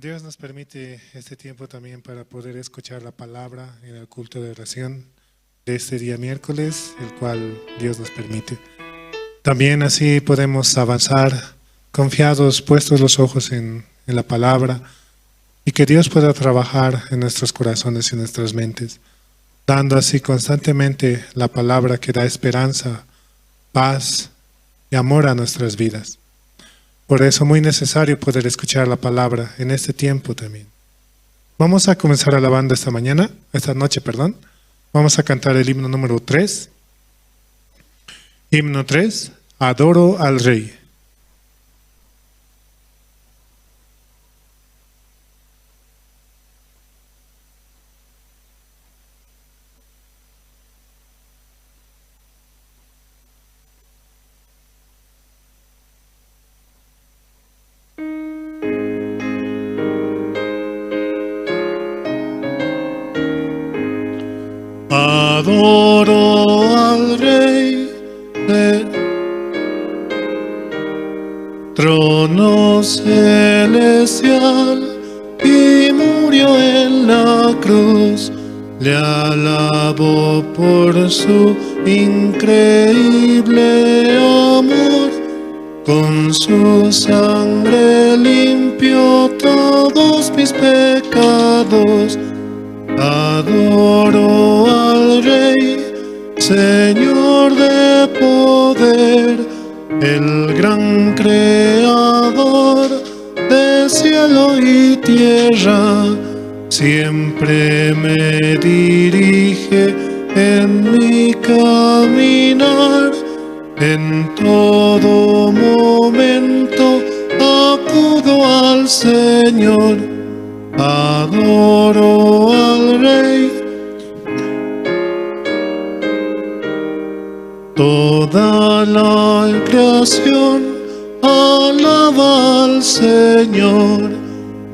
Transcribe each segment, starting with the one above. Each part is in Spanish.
Dios nos permite este tiempo también para poder escuchar la palabra en el culto de oración de este día miércoles, el cual Dios nos permite. También así podemos avanzar confiados, puestos los ojos en la palabra, y que Dios pueda trabajar en nuestros corazones y en nuestras mentes, dando así constantemente la palabra que da esperanza, paz y amor a nuestras vidas. Por eso es muy necesario poder escuchar la palabra en este tiempo también. Vamos a comenzar alabando esta noche. Vamos a cantar el himno número 3. Himno 3, Adoro al Rey. Adoro al Rey del trono celestial y murió en la cruz. Le alabo por su increíble amor. Con su sangre limpió todos mis pecados. Adoro al Rey, Señor de poder, el gran creador de cielo y tierra. Siempre me dirige en mi caminar, en todo momento acudo al Señor. Adoro al Rey. Toda la creación alaba al Señor.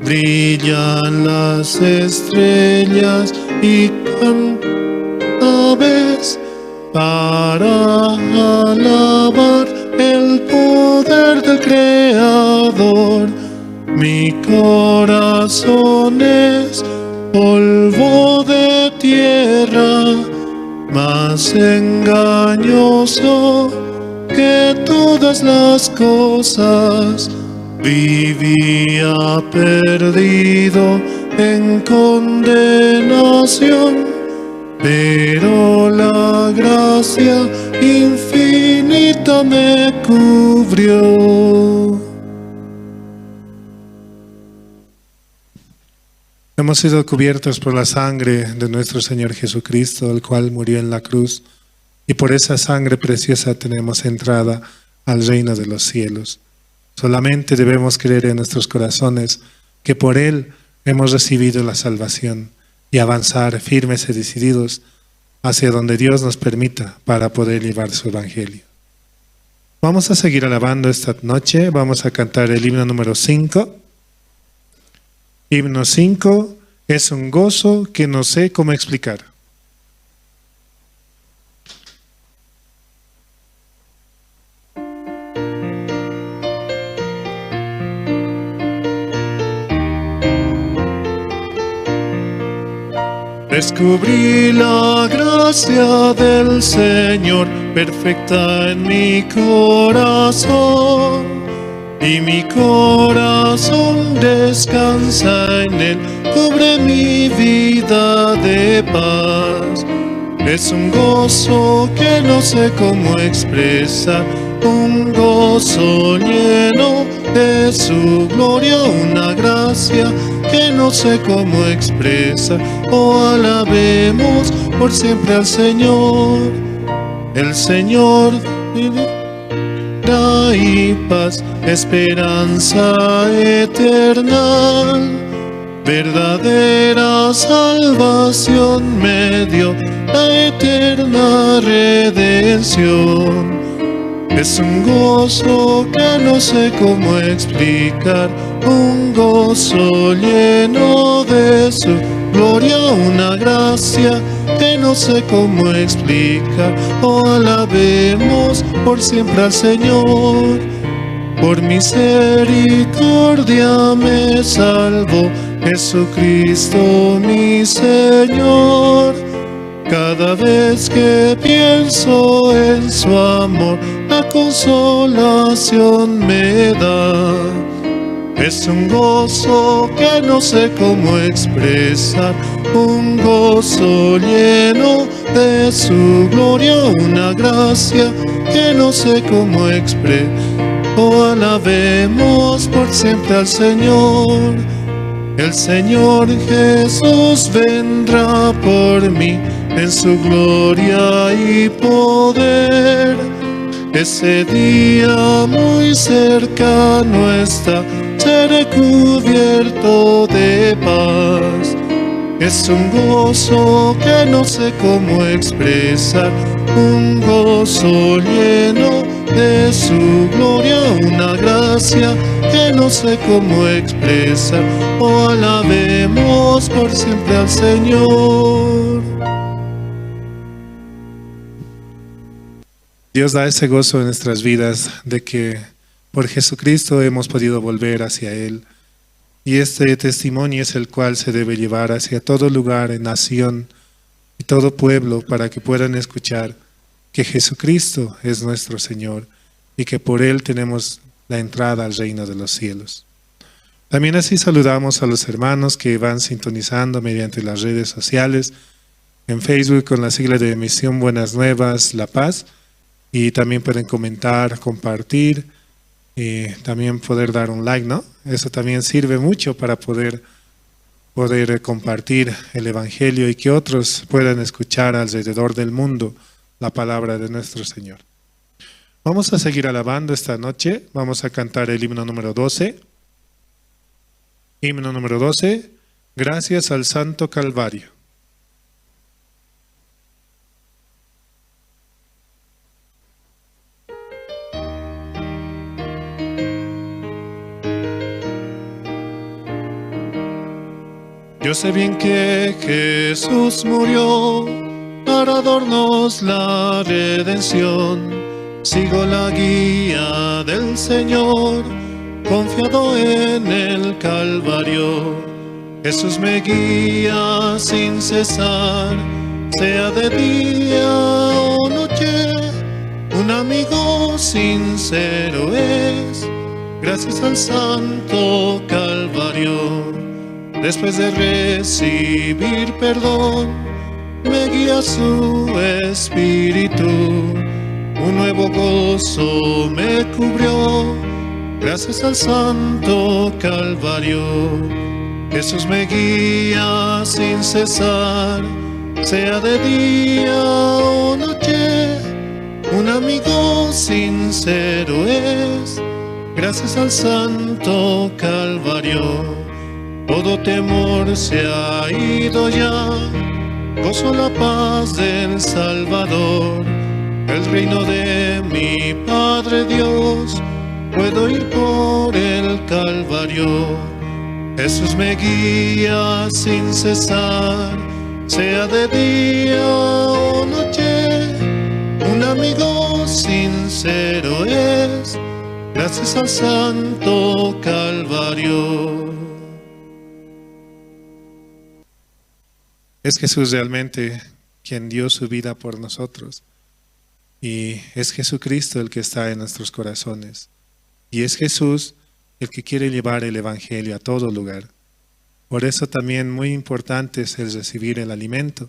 Brillan las estrellas y cantan aves para alabar el poder del Creador. Mi corazón es polvo de tierra, más engañoso que todas las cosas. Vivía perdido en condenación, pero la gracia infinita me cubrió. Hemos sido cubiertos por la sangre de nuestro Señor Jesucristo, el cual murió en la cruz, y por esa sangre preciosa tenemos entrada al reino de los cielos. Solamente debemos creer en nuestros corazones que por Él hemos recibido la salvación y avanzar firmes y decididos hacia donde Dios nos permita para poder llevar su evangelio. Vamos a seguir alabando esta noche. Vamos a cantar el himno número 5. Himno 5 es un gozo que no sé cómo explicar. Descubrí la gracia del Señor perfecta en mi corazón. Y mi corazón descansa en Él, cubre mi vida de paz. Es un gozo que no sé cómo expresar, un gozo lleno de su gloria, una gracia que no sé cómo expresar. Oh, alabemos por siempre al Señor, el Señor y paz, esperanza eterna, verdadera salvación me dio, la eterna redención. Es un gozo que no sé cómo explicar, un gozo lleno de su gloria, una gracia que no sé cómo explicar. Oh, alabemos por siempre al Señor, por misericordia me salvó, Jesucristo mi Señor. Cada vez que pienso en su amor, la consolación me da. Es un gozo que no sé cómo expresar, un gozo lleno de su gloria, una gracia que no sé cómo expresar. Oh, alabemos por siempre al Señor. El Señor Jesús vendrá por mí en su gloria y poder. Ese día muy cercano está, seré cubierto de paz. Es un gozo que no sé cómo expresar, un gozo lleno de su gloria, una gracia que no sé cómo expresar. Oh, alabemos por siempre al Señor. Dios da ese gozo en nuestras vidas de que por Jesucristo hemos podido volver hacia Él. Y este testimonio es el cual se debe llevar hacia todo lugar, nación y todo pueblo, para que puedan escuchar que Jesucristo es nuestro Señor y que por Él tenemos la entrada al reino de los cielos. También así saludamos a los hermanos que van sintonizando mediante las redes sociales, en Facebook con la sigla de Misión Buenas Nuevas La Paz, y también pueden comentar, compartir y también poder dar un like, ¿no? Eso también sirve mucho para poder compartir el Evangelio y que otros puedan escuchar alrededor del mundo la palabra de nuestro Señor. Vamos a seguir alabando esta noche. Vamos a cantar el himno número 12. Himno número 12. Gracias al Santo Calvario. Yo sé bien que Jesús murió para darnos la redención. Sigo la guía del Señor, confiado en el Calvario. Jesús me guía sin cesar, sea de día o noche. Un amigo sincero es, gracias al Santo Calvario. Después de recibir perdón, me guía su Espíritu. Un nuevo gozo me cubrió, gracias al Santo Calvario. Jesús me guía sin cesar, sea de día o noche. Un amigo sincero es, gracias al Santo Calvario. Todo temor se ha ido ya, gozo la paz del Salvador. El reino de mi Padre Dios, puedo ir por el Calvario. Jesús me guía sin cesar, sea de día o noche. Un amigo sincero es, gracias al Santo Calvario. Es Jesús realmente quien dio su vida por nosotros. Y es Jesucristo el que está en nuestros corazones. Y es Jesús el que quiere llevar el Evangelio a todo lugar. Por eso también muy importante es el recibir el alimento.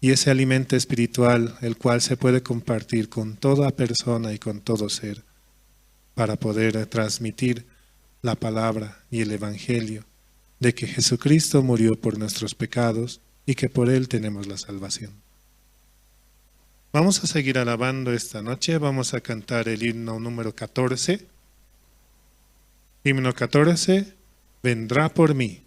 Y ese alimento espiritual, el cual se puede compartir con toda persona y con todo ser, para poder transmitir la palabra y el Evangelio de que Jesucristo murió por nuestros pecados y que por Él tenemos la salvación. Vamos a seguir alabando esta noche. Vamos a cantar el himno número 14. Himno 14, vendrá por mí.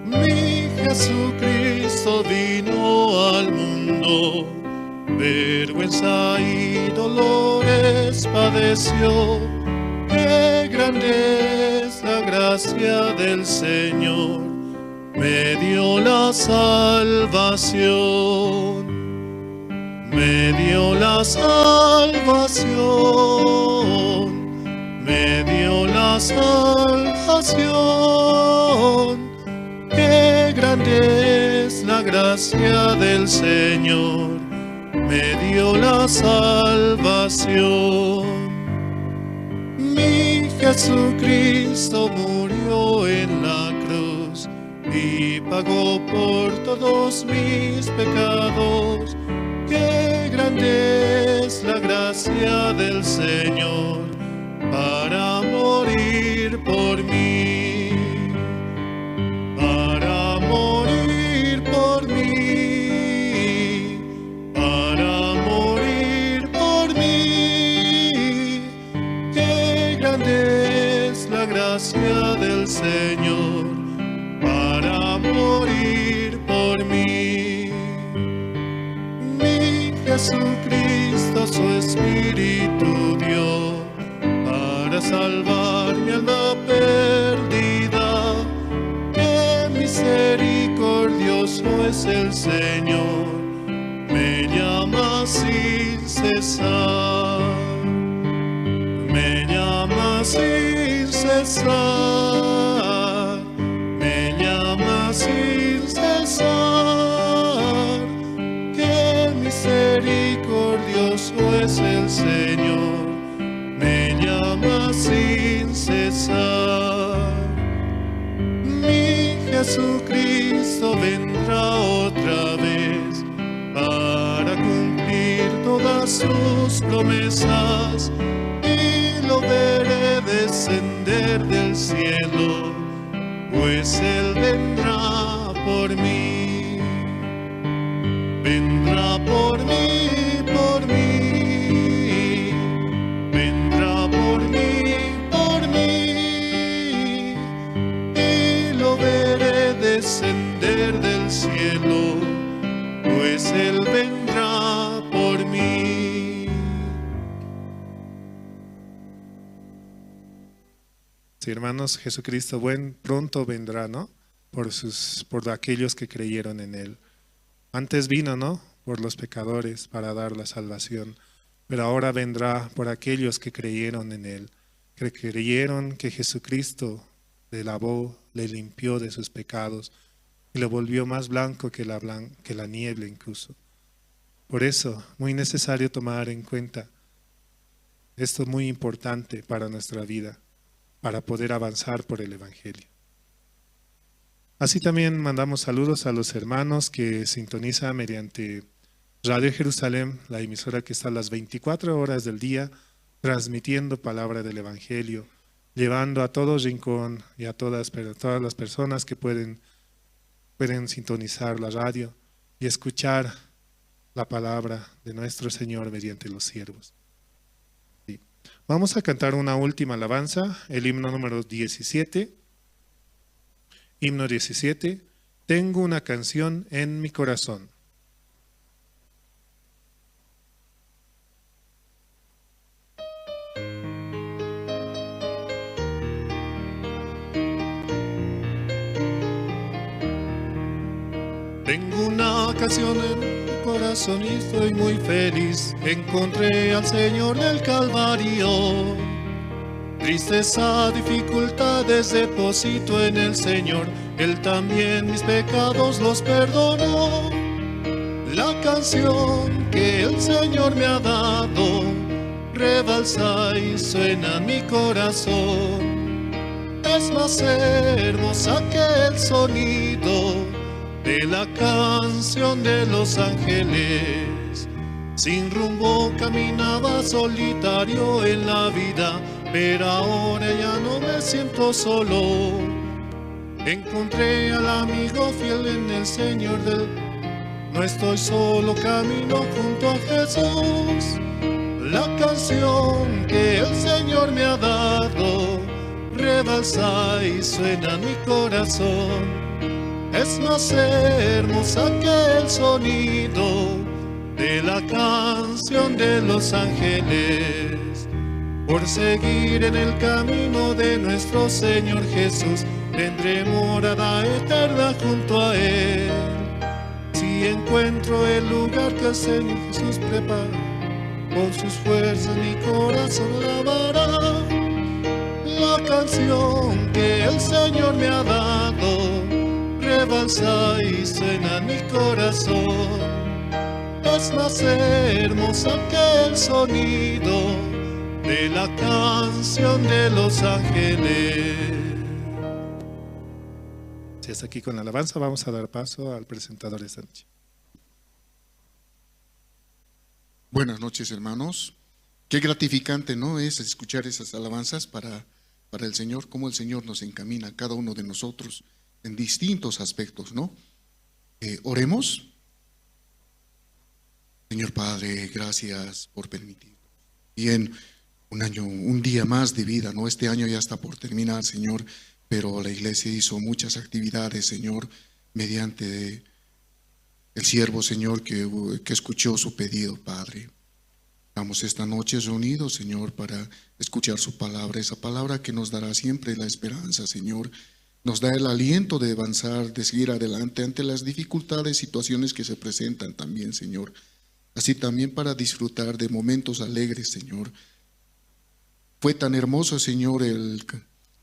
Mi Jesucristo vino al mundo, vergüenza y dolores padeció. Qué grande es la gracia del Señor, me dio la salvación, me dio la salvación, me dio la salvación. Qué grande es la gracia del Señor, me dio la salvación. Mi Jesucristo murió en la cruz y pagó por todos mis pecados. Qué grande es la gracia del Señor para morir por mí, para morir por mí, para morir por mí. Qué grande es la gracia del Señor para morir por mí. Mi Jesucristo su Espíritu dio para salvar mi alma perdida. Qué misericordioso es el Señor, me llama sin cesar, me llama sin cesar, me llama sin cesar. Qué misericordioso es el Señor, me llama sin cesar. Mi Jesucristo vendrá otra vez para cumplir todas sus promesas, y lo veré descender del cielo, pues Él vendrá por mí, vendrá por mí, por mí, vendrá por mí, por mí, y lo veré descender del cielo, pues Él vendrá por mí. Sí, hermanos, Jesucristo pronto vendrá, ¿no? Por aquellos que creyeron en Él. Antes vino, ¿no? Por los pecadores para dar la salvación, pero ahora vendrá por aquellos que creyeron en Él, que creyeron que Jesucristo le lavó, le limpió de sus pecados y lo volvió más blanco que la niebla incluso. Por eso, muy necesario tomar en cuenta esto, muy importante para nuestra vida, para poder avanzar por el Evangelio. Así también mandamos saludos a los hermanos que sintonizan mediante Radio Jerusalén, la emisora que está a las 24 horas del día, transmitiendo palabra del Evangelio, llevando a todo rincón y a todas las personas que pueden sintonizar la radio y escuchar la palabra de nuestro Señor mediante los siervos. Sí. Vamos a cantar una última alabanza, el himno número 17. Himno 17, tengo una canción en mi corazón. Tengo una canción en mi corazón y estoy muy feliz. Encontré al Señor del Calvario. Tristeza, dificultades deposito en el Señor. Él también mis pecados los perdonó. La canción que el Señor me ha dado rebalsa y suena en mi corazón. Es más hermosa que el sonido de la canción de los ángeles. Sin rumbo caminaba solitario en la vida, pero ahora ya no me siento solo. Encontré al amigo fiel en el Señor no estoy solo, camino junto a Jesús. La canción que el Señor me ha dado rebalsa y suena en mi corazón. Es más hermosa que el sonido de la canción de los ángeles. Por seguir en el camino de nuestro Señor Jesús, tendré morada eterna junto a Él. Si encuentro el lugar que el Señor Jesús prepara, con sus fuerzas mi corazón alabará. La canción que el Señor me ha dado rebalsa y suena en mi corazón. Es más hermosa que el sonido de la canción de los ángeles. Si hasta aquí con la alabanza, vamos a dar paso al presentador esta noche. Buenas noches, hermanos. Qué gratificante, ¿no?, es escuchar esas alabanzas para el Señor, cómo el Señor nos encamina a cada uno de nosotros en distintos aspectos, ¿no? Oremos. Señor Padre, gracias por permitir. Bien, un día más de vida, ¿no? Este año ya está por terminar, Señor, pero la iglesia hizo muchas actividades, Señor, mediante el siervo, Señor, que escuchó su pedido, Padre. Estamos esta noche reunidos, Señor, para escuchar su palabra, esa palabra que nos dará siempre la esperanza, Señor. Nos da el aliento de avanzar, de seguir adelante ante las dificultades, situaciones que se presentan también, Señor. Así también para disfrutar de momentos alegres, Señor. Fue tan hermoso, Señor,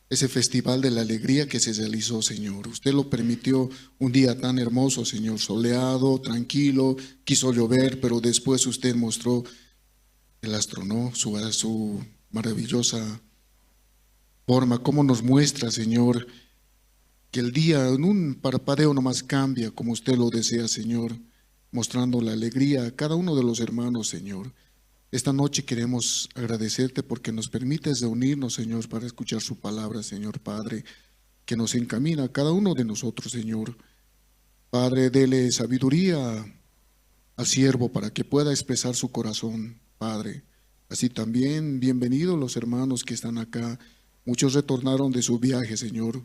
ese festival de la alegría que se realizó, Señor. Usted lo permitió un día tan hermoso, Señor, soleado, tranquilo, quiso llover, pero después usted mostró el astro, ¿no? Su maravillosa forma, cómo nos muestra, Señor, que el día en un parpadeo nomás cambia como usted lo desea, Señor, mostrando la alegría a cada uno de los hermanos, Señor. Esta noche queremos agradecerte porque nos permites reunirnos, Señor, para escuchar su palabra, Señor Padre, que nos encamina a cada uno de nosotros, Señor. Padre, dele sabiduría al siervo para que pueda expresar su corazón, Padre. Así también, bienvenidos los hermanos que están acá. Muchos retornaron de su viaje, Señor.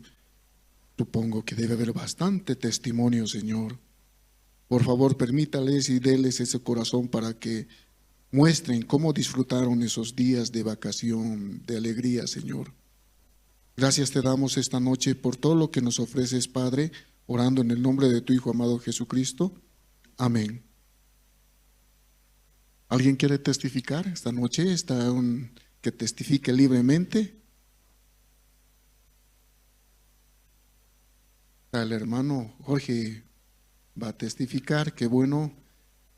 Supongo que debe haber bastante testimonio, Señor. Por favor, permítales y déles ese corazón para que muestren cómo disfrutaron esos días de vacación, de alegría, Señor. Gracias te damos esta noche por todo lo que nos ofreces, Padre, orando en el nombre de tu Hijo amado Jesucristo. Amén. ¿Alguien quiere testificar esta noche? ¿Está que testifique libremente? El hermano Jorge va a testificar. Qué bueno,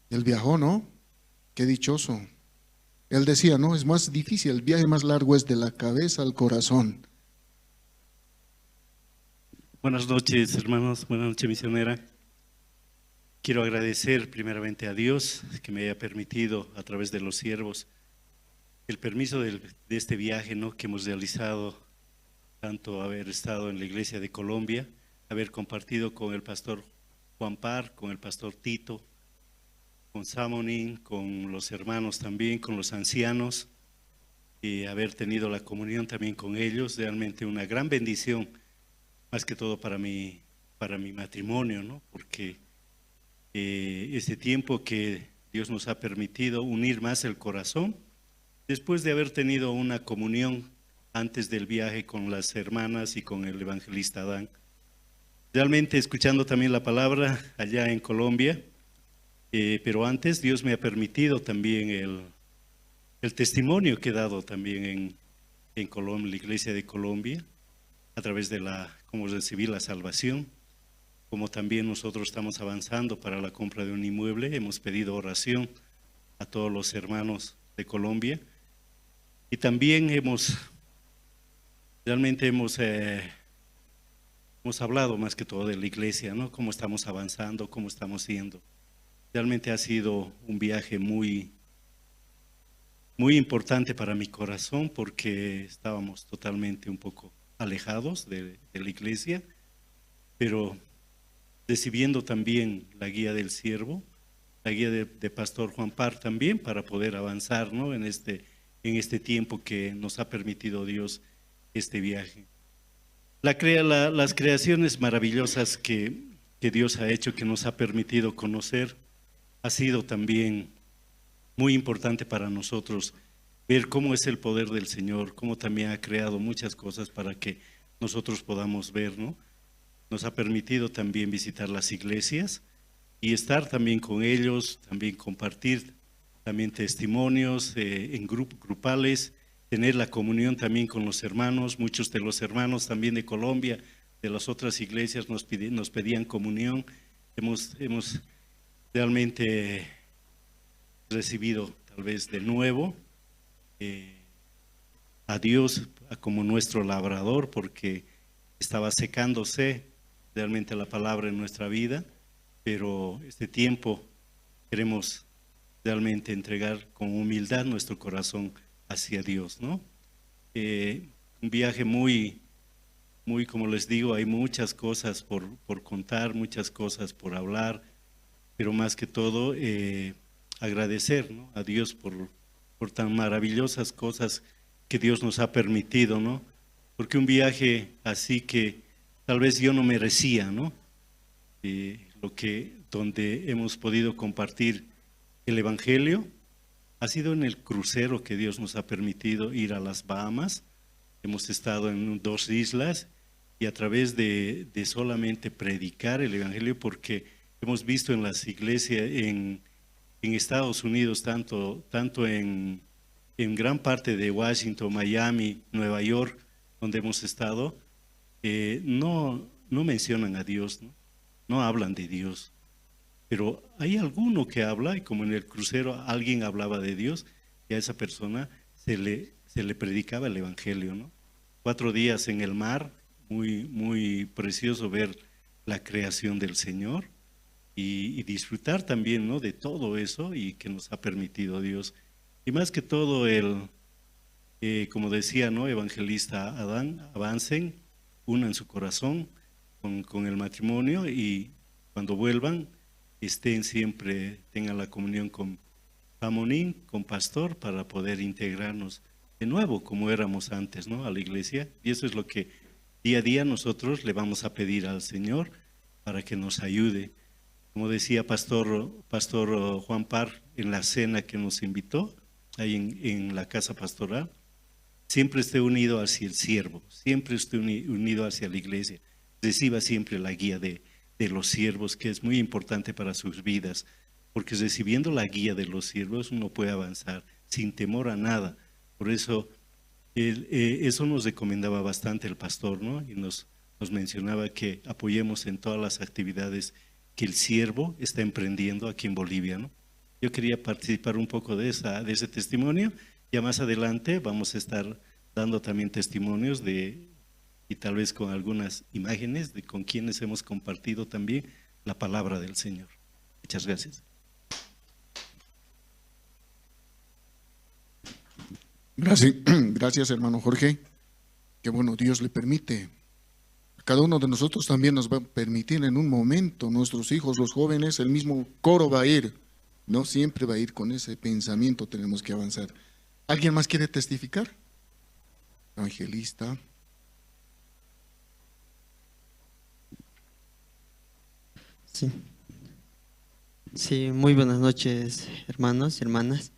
él viajó, ¿no? Qué dichoso. Él decía, no, es más difícil, el viaje más largo es de la cabeza al corazón. Buenas noches, hermanos, buenas noches, misionera. Quiero agradecer primeramente a Dios que me haya permitido a través de los siervos el permiso de este viaje, ¿no?, que hemos realizado, tanto haber estado en la iglesia de Colombia, haber compartido con el pastor Juan Par, con el pastor Tito, con Samonín, con los hermanos también, con los ancianos, y haber tenido la comunión también con ellos, realmente una gran bendición, más que todo para mi matrimonio, ¿no? Porque ese tiempo que Dios nos ha permitido unir más el corazón, después de haber tenido una comunión antes del viaje con las hermanas y con el evangelista Adán. Realmente escuchando también la palabra allá en Colombia, pero antes Dios me ha permitido también el testimonio que he dado también en Colombia, la iglesia de Colombia, a través de cómo recibir la salvación, como también nosotros estamos avanzando para la compra de un inmueble. Hemos pedido oración a todos los hermanos de Colombia y también realmente hemos hablado más que todo de la iglesia, ¿no? Cómo estamos avanzando, cómo estamos siendo. Realmente ha sido un viaje muy importante para mi corazón porque estábamos totalmente un poco alejados de la iglesia, pero recibiendo también la guía del siervo, la guía de pastor Juan Par también para poder avanzar, ¿no?, en este tiempo que nos ha permitido Dios este viaje. Las creaciones maravillosas que Dios ha hecho, que nos ha permitido conocer ha sido también muy importante para nosotros ver cómo es el poder del Señor, cómo también ha creado muchas cosas para que nosotros podamos ver, ¿no? Nos ha permitido también visitar las iglesias y estar también con ellos, también compartir también testimonios en grupales, tener la comunión también con los hermanos. Muchos de los hermanos también de Colombia, de las otras iglesias, nos pedían comunión. Hemos realmente recibido tal vez de nuevo a Dios como nuestro labrador, porque estaba secándose realmente la palabra en nuestra vida, pero este tiempo queremos realmente entregar con humildad nuestro corazón hacia Dios, ¿no? Un viaje muy, como les digo, hay muchas cosas por contar, muchas cosas por hablar, pero más que todo agradecer, ¿no?, a Dios por tan maravillosas cosas que Dios nos ha permitido, ¿no? Porque un viaje así que tal vez yo no merecía, ¿no? Donde hemos podido compartir el Evangelio ha sido en el crucero que Dios nos ha permitido ir a las Bahamas. Hemos estado en 2 islas y a través de solamente predicar el Evangelio, porque hemos visto en las iglesias en Estados Unidos, tanto en gran parte de Washington, Miami, Nueva York, donde hemos estado, no mencionan a Dios, ¿no? No hablan de Dios. Pero hay alguno que habla, y como en el crucero alguien hablaba de Dios, y a esa persona se le predicaba el Evangelio, ¿no? 4 días en el mar, muy, muy precioso ver la creación del Señor y disfrutar también, ¿no?, de todo eso y que nos ha permitido Dios. Y más que todo como decía, ¿no?, evangelista Adán, avancen, unan su corazón con el matrimonio y cuando vuelvan tengan la comunión con Pamonín, con Pastor, para poder integrarnos de nuevo como éramos antes, ¿no?, a la iglesia. Y eso es lo que día a día nosotros le vamos a pedir al Señor para que nos ayude. Como decía Pastor Juan Parr en la cena que nos invitó, ahí en la casa pastoral, siempre esté unido hacia el siervo, siempre esté unido hacia la iglesia, reciba siempre la guía de los siervos, que es muy importante para sus vidas, porque recibiendo la guía de los siervos uno puede avanzar sin temor a nada. Por eso eso nos recomendaba bastante el pastor, ¿no? Y nos mencionaba que apoyemos en todas las actividades que el siervo está emprendiendo aquí en Bolivia, ¿no? Yo quería participar un poco de ese testimonio. Ya más adelante vamos a estar dando también testimonios y tal vez con algunas imágenes de con quienes hemos compartido también la palabra del Señor. Muchas gracias. Gracias, hermano Jorge. Que bueno, Dios le permite. Cada uno de nosotros también nos va a permitir en un momento, nuestros hijos, los jóvenes, el mismo coro va a ir. No siempre va a ir con ese pensamiento, tenemos que avanzar. ¿Alguien más quiere testificar? Evangelista. Sí, muy buenas noches, hermanos y hermanas.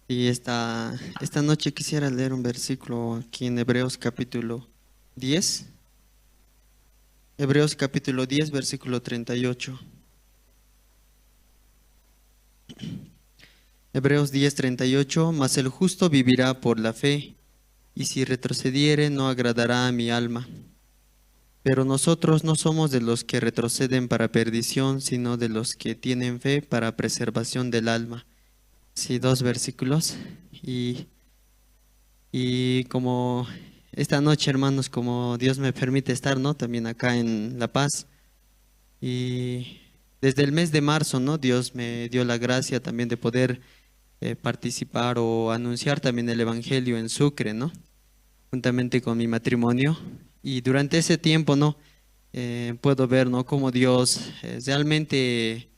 Y esta noche quisiera leer un versículo aquí en Hebreos capítulo 10. Hebreos capítulo 10, versículo 38. Hebreos 10, 38. Mas el justo vivirá por la fe, y si retrocediere no agradará a mi alma. Pero nosotros no somos de los que retroceden para perdición, sino de los que tienen fe para preservación del alma. Sí, 2 versículos. Y como esta noche, hermanos, como Dios me permite estar, ¿no?, también acá en La Paz. Y desde el mes de marzo, ¿no?, Dios me dio la gracia también de poder participar o anunciar también el Evangelio en Sucre, ¿no?, juntamente con mi matrimonio. Y durante ese tiempo, ¿no?, puedo ver, ¿no?, cómo Dios realmente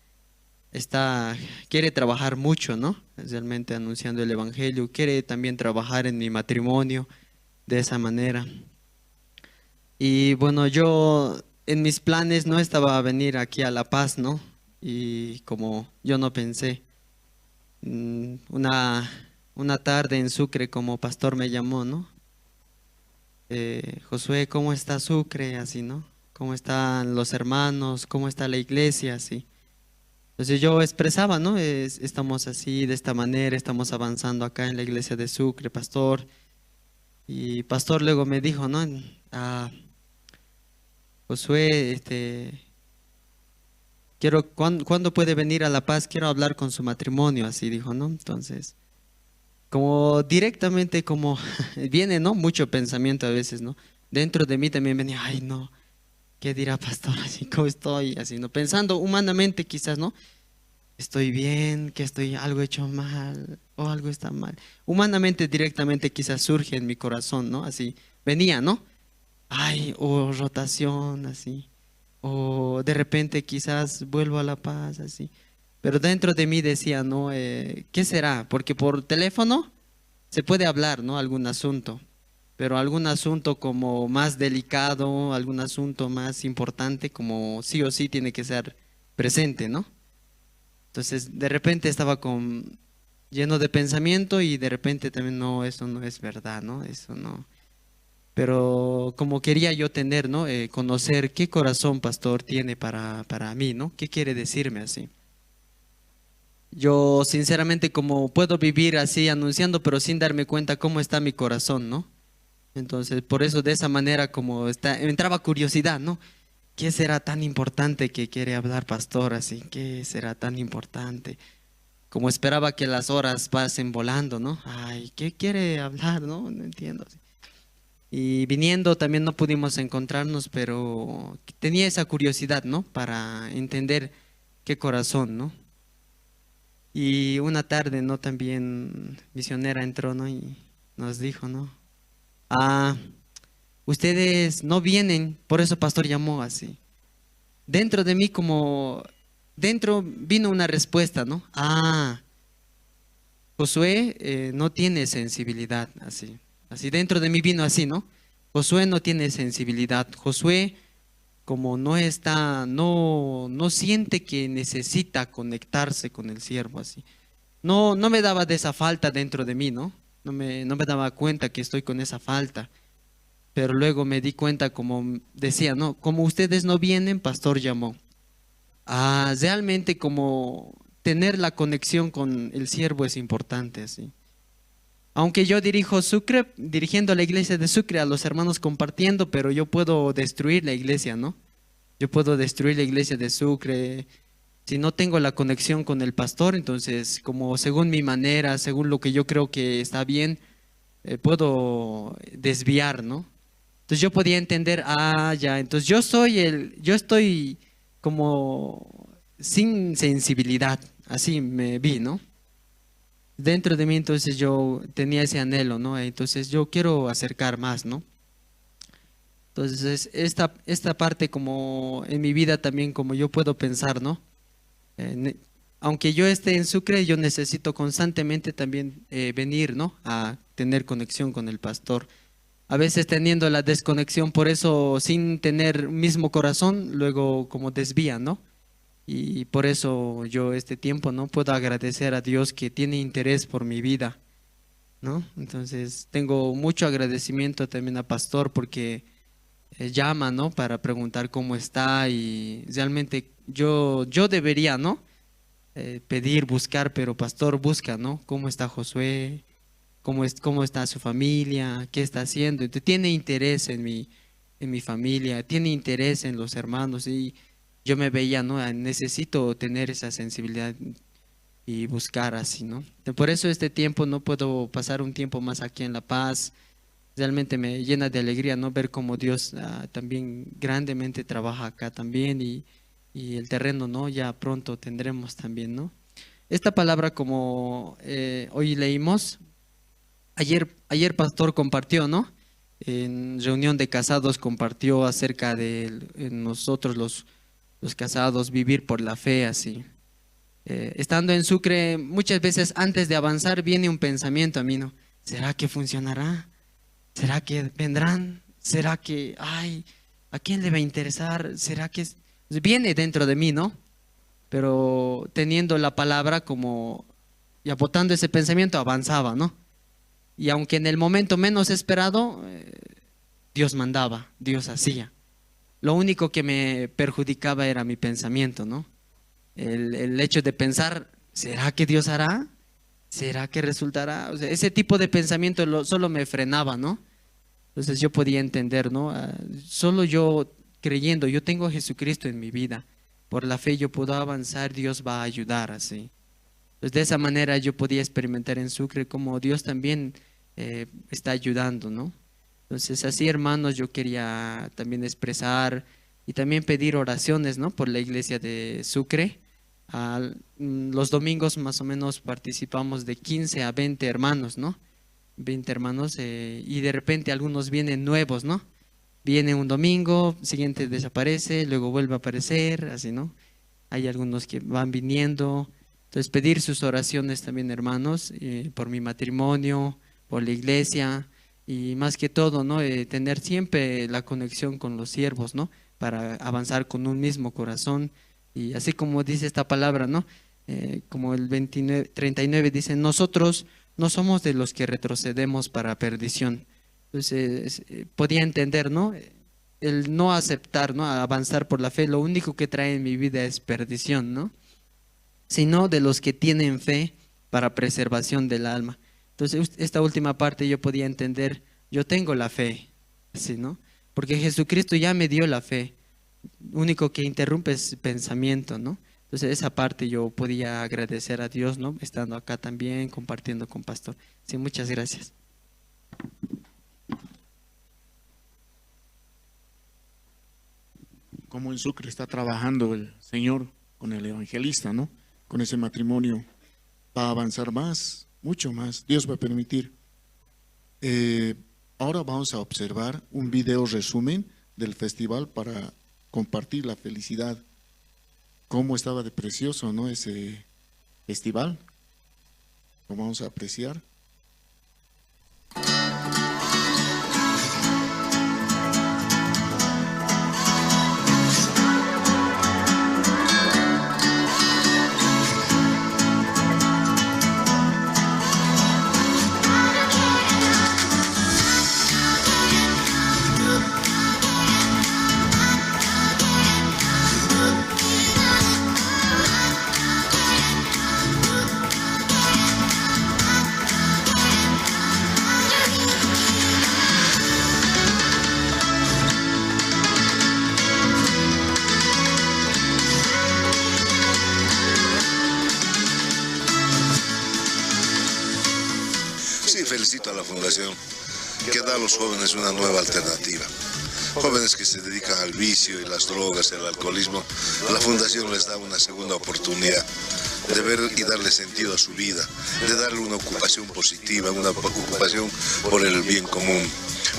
quiere trabajar mucho, ¿no?, realmente anunciando el Evangelio. Quiere también trabajar en mi matrimonio de esa manera. Y bueno, yo en mis planes no estaba a venir aquí a La Paz, ¿no?, y como yo no pensé, una tarde en Sucre como pastor me llamó, ¿no? Josué, ¿cómo está Sucre? Así, ¿no? ¿Cómo están los hermanos? ¿Cómo está la iglesia? Así. Entonces yo expresaba, ¿no? Estamos así, de esta manera, estamos avanzando acá en la iglesia de Sucre, pastor. Y pastor luego me dijo, ¿no? Ah, Josué, ¿cuándo puede venir a La Paz? Quiero hablar con su matrimonio, así dijo, ¿no? Entonces, como directamente, como viene, ¿no? Mucho pensamiento a veces, ¿no? Dentro de mí también venía, ay, no, ¿qué dirá pastor? Así como estoy, así, ¿no? Pensando humanamente quizás, ¿no? Estoy bien, que estoy algo hecho mal o algo está mal. Humanamente, directamente quizás surge en mi corazón, ¿no? Así, venía, ¿no? Ay, o rotación, así. O de repente quizás vuelvo a La Paz, así. Pero dentro de mí decía, ¿no? ¿Qué será? Porque por teléfono se puede hablar, ¿no? Algún asunto. Pero algún asunto como más delicado, algún asunto más importante, como sí o sí tiene que ser presente, ¿no? Entonces, de repente estaba lleno de pensamiento y de repente también, no, eso no es verdad, ¿no? Eso no. Pero como quería yo tener, ¿no? Conocer qué corazón pastor tiene para mí, ¿no? ¿Qué quiere decirme así? Yo sinceramente como puedo vivir así anunciando, pero sin darme cuenta cómo está mi corazón, ¿no? Entonces, por eso de esa manera como entraba curiosidad, ¿no? ¿Qué será tan importante que quiere hablar pastor así? ¿Qué será tan importante? Como esperaba que las horas pasen volando, ¿no? Ay, ¿qué quiere hablar, no? No entiendo. Y viniendo también no pudimos encontrarnos, pero tenía esa curiosidad, ¿no? Para entender qué corazón, ¿no? Y una tarde, ¿no? También misionera entró, ¿no? Y nos dijo, ¿no? Ah, ustedes no vienen, por eso pastor llamó así. Dentro de mí dentro vino una respuesta, ¿no? Ah, Josué no tiene sensibilidad, así. Así dentro de mí vino así, ¿no? Josué no tiene sensibilidad. Josué como no siente que necesita conectarse con el siervo, así. No me daba de esa falta dentro de mí, ¿no? No me daba cuenta que estoy con esa falta. Pero luego me di cuenta, como decía, ¿no? Como ustedes no vienen, pastor llamó. Ah, realmente como tener la conexión con el siervo es importante, así. Aunque yo dirijo Sucre, dirigiendo la iglesia de Sucre, a los hermanos compartiendo, pero yo puedo destruir la iglesia, ¿no? Yo puedo destruir la iglesia de Sucre. Si no tengo la conexión con el pastor, entonces como según mi manera, según lo que yo creo que está bien, puedo desviar, ¿no? Entonces yo podía entender, ah, ya, entonces yo estoy como sin sensibilidad, así me vi, ¿no? Dentro de mí entonces yo tenía ese anhelo, ¿no? Entonces yo quiero acercar más, ¿no? Entonces esta parte como en mi vida también como yo puedo pensar, ¿no? Aunque yo esté en Sucre, yo necesito constantemente también venir, ¿no? A tener conexión con el pastor. A veces teniendo la desconexión, por eso sin tener mismo corazón, luego como desvía, ¿no? Y por eso yo este tiempo no puedo agradecer a Dios que tiene interés por mi vida, ¿no? Entonces tengo mucho agradecimiento también a pastor porque llama, ¿no? Para preguntar cómo está y realmente yo debería, ¿no? Pedir, buscar, pero pastor busca, ¿no? ¿Cómo está Josué? ¿Cómo está su familia? ¿Qué está haciendo? Entonces, tiene interés en mi familia, tiene interés en los hermanos y yo me veía, ¿no? Necesito tener esa sensibilidad y buscar así, ¿no? Por eso este tiempo no puedo pasar un tiempo más aquí en La Paz. Realmente me llena de alegría, ¿no? Ver cómo Dios también grandemente trabaja acá también y el terreno, ¿no? Ya pronto tendremos también, ¿no? Esta palabra como hoy leímos, ayer pastor compartió, ¿no? En reunión de casados compartió acerca de nosotros los casados vivir por la fe así. Estando en Sucre, muchas veces antes de avanzar viene un pensamiento a mí, ¿no? ¿Será que funcionará? ¿Será que vendrán? ¿Será que, ay, a quién le va a interesar? ¿Será que viene dentro de mí, ¿no? pero teniendo la palabra como, y botando ese pensamiento, avanzaba, ¿no? Y aunque en el momento menos esperado, Dios mandaba, Dios hacía. Lo único que me perjudicaba era mi pensamiento, ¿no? El hecho de pensar, ¿será que Dios hará? ¿Será que resultará? O sea, ese tipo de pensamiento solo me frenaba, ¿no? Entonces yo podía entender, ¿no? Solo yo creyendo, yo tengo a Jesucristo en mi vida. Por la fe yo puedo avanzar, Dios va a ayudar así. Entonces de esa manera yo podía experimentar en Sucre como Dios también está ayudando, ¿no? Entonces así, hermanos, yo quería también expresar y también pedir oraciones, ¿no? Por la iglesia de Sucre. Los domingos más o menos participamos de 15 a 20 hermanos, ¿no? 20 hermanos y de repente algunos vienen nuevos, ¿no? Viene un domingo, siguiente desaparece, luego vuelve a aparecer, así, ¿no? Hay algunos que van viniendo. Entonces pedir sus oraciones también, hermanos, por mi matrimonio, por la iglesia y más que todo, ¿no? Tener siempre la conexión con los siervos, ¿no? Para avanzar con un mismo corazón y así como dice esta palabra, ¿no? Como el 39 dice, nosotros no somos de los que retrocedemos para perdición. Entonces podía entender, ¿no? El no aceptar, ¿no? Avanzar por la fe, lo único que trae en mi vida es perdición, ¿no? Sino de los que tienen fe para preservación del alma. Entonces esta última parte yo podía entender, yo tengo la fe, ¿sí, no? Porque Jesucristo ya me dio la fe, único que interrumpe es pensamiento, ¿no? Entonces esa parte yo podía agradecer a Dios, ¿no? Estando acá también, compartiendo con Pastor. Sí, muchas gracias. Como en Sucre está trabajando el Señor con el evangelista, ¿no? Con ese matrimonio va a avanzar más, mucho más. Dios va a permitir. Ahora vamos a observar un video resumen del festival para compartir la felicidad. Cómo estaba de precioso, ¿no? Ese festival. Lo vamos a apreciar. Felicito a la Fundación que da a los jóvenes una nueva alternativa. Jóvenes que se dedican al vicio y las drogas, el alcoholismo, la Fundación les da una segunda oportunidad de ver y darle sentido a su vida, de darle una ocupación positiva, una ocupación por el bien común.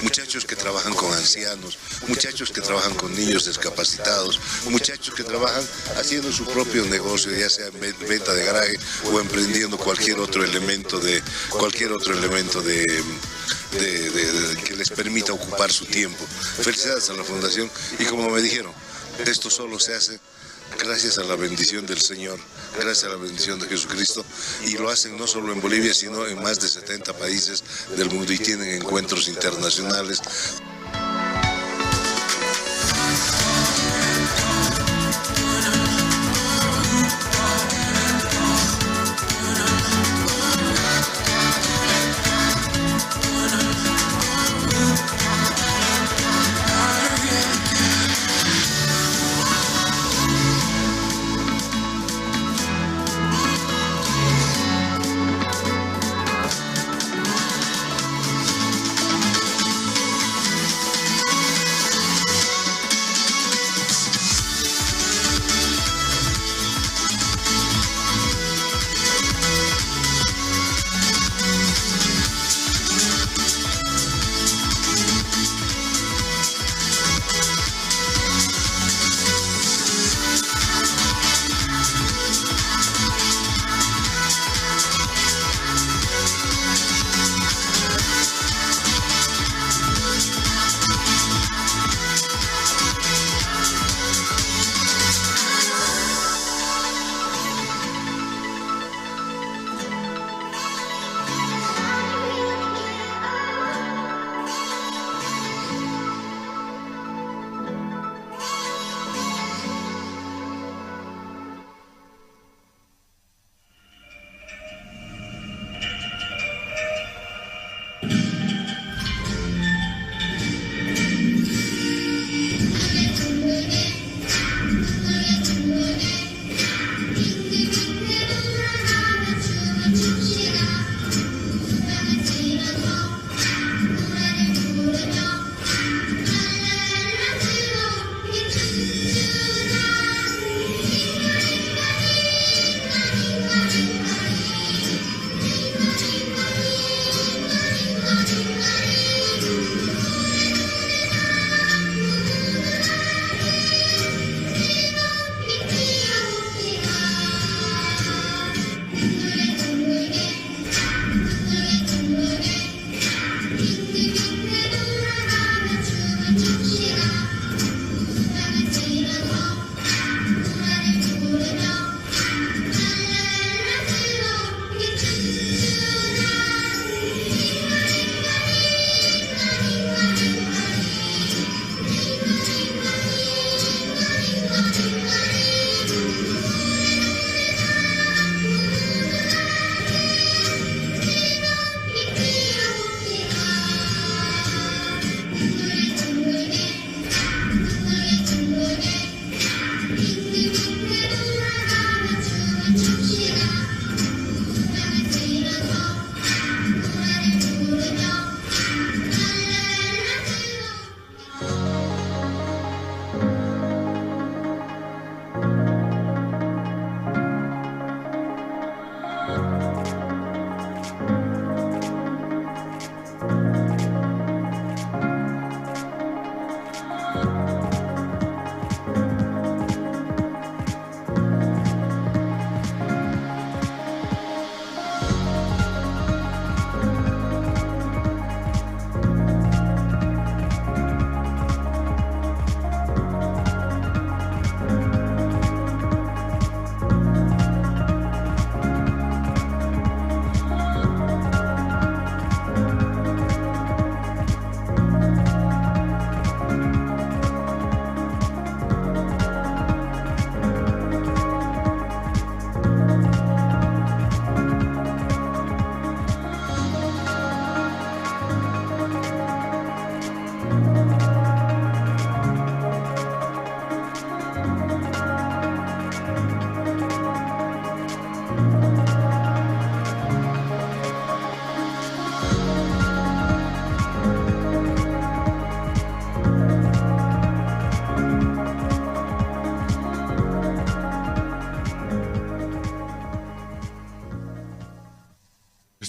Muchachos que trabajan con ancianos, muchachos que trabajan con niños discapacitados, muchachos que trabajan haciendo su propio negocio, ya sea en venta de garaje o emprendiendo cualquier otro elemento que les permita ocupar su tiempo. Felicidades a la Fundación y como me dijeron, esto solo se hace gracias a la bendición del Señor, gracias a la bendición de Jesucristo, y lo hacen no solo en Bolivia, sino en más de 70 países del mundo y tienen encuentros internacionales.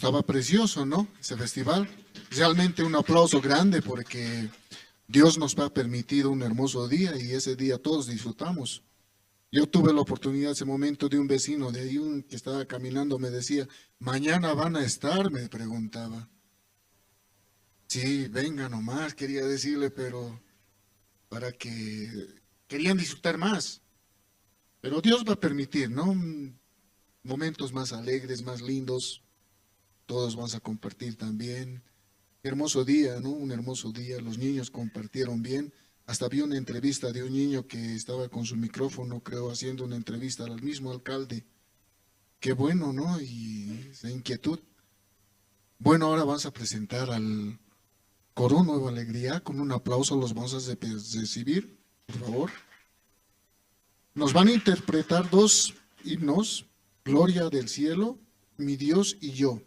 Estaba precioso, ¿no? Ese festival. Realmente un aplauso grande porque Dios nos ha permitido un hermoso día y ese día todos disfrutamos. Yo tuve la oportunidad ese momento de un vecino de ahí que estaba caminando, me decía, mañana van a estar, me preguntaba. Sí, venga nomás, quería decirle, pero para que querían disfrutar más. Pero Dios va a permitir, ¿no? Momentos más alegres, más lindos. Todos vamos a compartir también. Hermoso día, ¿no? Un hermoso día. Los niños compartieron bien. Hasta vi una entrevista de un niño que estaba con su micrófono, creo, haciendo una entrevista al mismo alcalde. Qué bueno, ¿no? Y esa inquietud. Bueno, ahora vamos a presentar al coro Nueva Alegría. Con un aplauso los vamos a recibir, por favor. Nos van a interpretar dos himnos. Gloria del cielo, mi Dios y yo.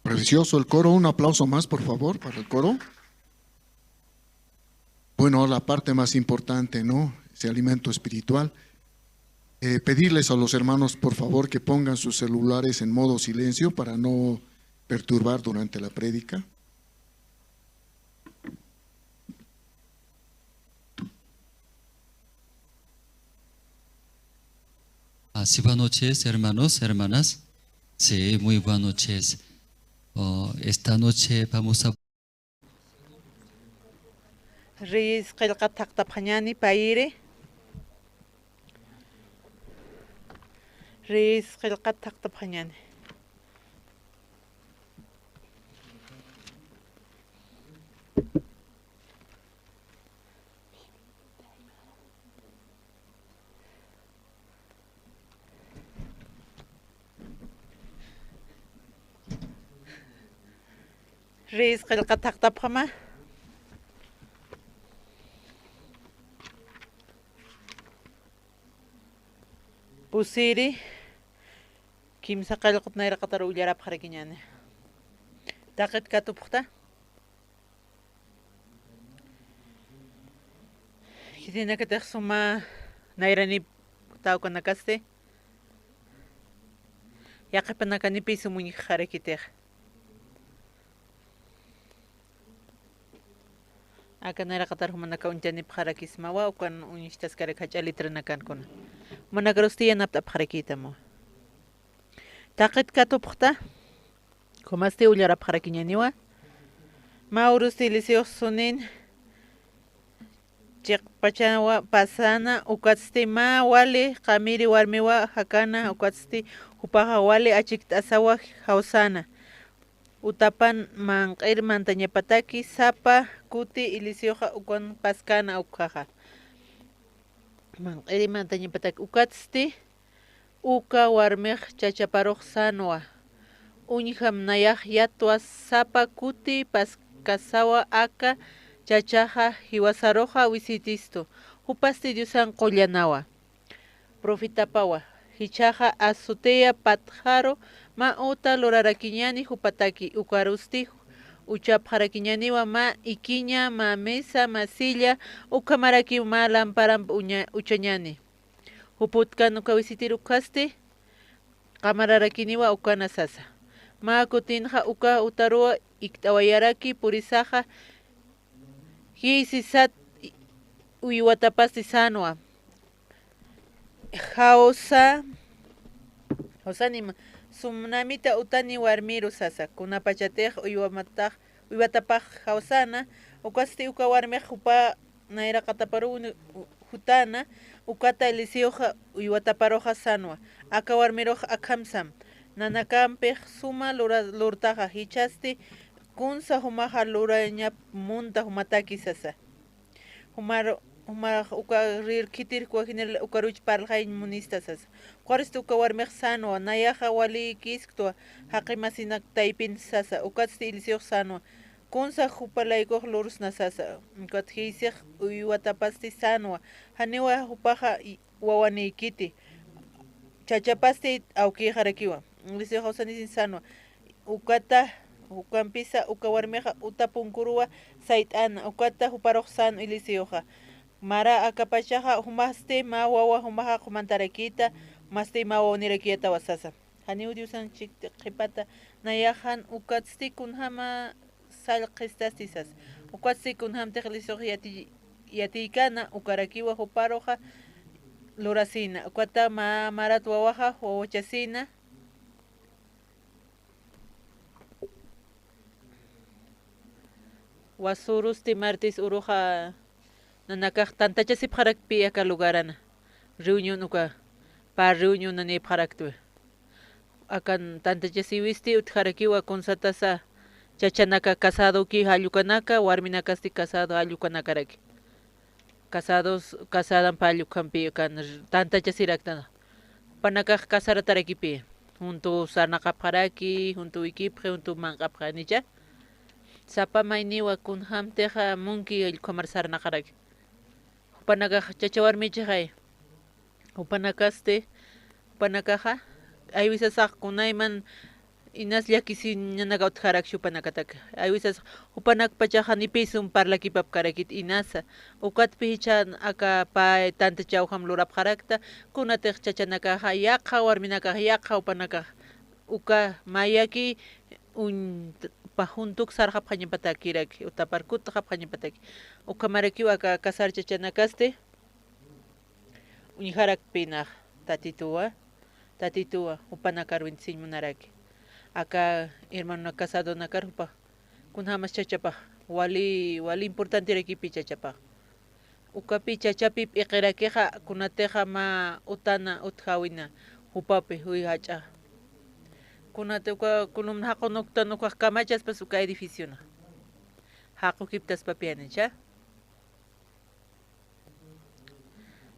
Precioso el coro, un aplauso más por favor para el coro. Bueno, la parte más importante, ¿no? Ese alimento espiritual. Pedirles a los hermanos por favor que pongan sus celulares en modo silencio para no perturbar durante la prédica. Sí, buenas noches, hermanos, hermanas. Sí, muy buenas noches. Esta noche vamos a... Riz qilqa taqtaphañani paire. Riz qilqa taqtaphañani. Riz qilqa taqtaphama. Pusiri kimsa qillqutnayra qatar ullarapaqrikiñani. Taqit katupuqta. Kitinakataq suma nayrani tawkanakaste. Yaqipanakanipi sumuñi qarakitaq. Akanayra qatar humanaka unchanipi qarakismawa ukan unishtas karak hach'alitranakankunna. Managrostia napta parakitamo. Taqit katupuqta. Komaste ullara parakiñaniwa. Maurusti liceo sonin. Chiqpachawa pasana ukatsti ma wali qamiri warmiwa hakana ukatsti upaqa wali achiktasawa hausana. Utapan manq'ir mantañapataki sapa kuti ilicioja ukan paskana ukaja. Manq'iri mantañapataki ukatsti uka warmiq chachaparuq sanwa uñham nayaq yatwa sapa kuti paskasawa aka chachaja hiwasaroja visitisto hupasti Diosan qollanawa profitapawa hichaja azotea patjaro ma uta lorarakiñani hupataki ukarusti uchapjarakiñaniwa ma ikiña ma mesa ma silla ukamaraki ma lamparan uchañani huputkan uka visitiru kasti qamararakiñiwa ukana sasa ma kutinja uka utarua iktawayaraki purisaja hisisat uywatapasti sanwa hausanima sumnamita utani warmiru sasa kunapachateq uywatapaq hawsana ukasti uka warmiq hupa nayraqataparu hutana ukata Eliseuqa uywataparuqa sanwa aka warmiruqa akhamsam nanakampiq suma lurtaqa hichasti kunsa humaqa luraña munta humataki sasa humar uka rirkitirku general ukaruch parlaqay munista sasa qoristu uka warmiq sanwa nayaqa wali kisktua haqimasinak taypin sasa ukasti Eliseuqa sanwa kunsa hupalaykuq lurusna sasa ukat hisiq uywatapasti sanwa haniwa hupaqa wawaniykiti chachapasti awqiyqarakiwan Eliseuqa hawsanisin sanwa ukata ukampisa uka warmiqa utapunkuruwa sayt'ana ukata huparuq sano Eliseuqa mara akapachaqa humasti ma wawa humaqa qumantarakita masti ma wawaniraykiyata wasasa haniwa Diosanchik qhipata nayajan ukatsti kunhama sallqistasti sas ukatsti kunhamtiq Eliseuqa yatiykana ukarakiwa huparuqa lurasina ukata marat wawaqa wawachasina wasurusti martes uruja nanakaq tantachasipqarakpi aka lugarana reunión uka pa reunión nanipqaraktu akan tantachasiwisti utqarakiwa kunsatasa chachanaka casado ki allukanaka warminakasti casado allukanakarak casadan pa allukanpi kan tantachasiraktana panakaq casaratarakipi junto sarnaqapqaraki junto wikipqi junto manqapqanicha sapa mayniwa kunhamteqa munki allqamarsarnaqaraki hupanakaq chachawarmichaqay hupanakaqa aywisasaq kunayman inas llakisiñanaqa utqarak hupanakataka aywisas hupanakpachaqa nipisun parlakipap karakit inasa ukatpi hicha aka pay tantachawham lurapqarakta kunatiq chachanakaqa yaqa warminakaq yaqa hupanakaq uka mayaki juntuk sarqapqañapatakiraki utaparkuta qapqañapataki ukamarakiwa aka kasar chachanakaste uñiharakpinaq tatituwa upanakar 25 munaraki aka hermano casado nakar upa kunhamas chachapaq wali importante rakipi chachapaq ukapi chachapi p'iqirakiqa kunatiqa ma utana uthawina upapi huy hacha kunati uka kunum haqunukta nuqa kamachaspas uka edificio na haqu kiptas papianicha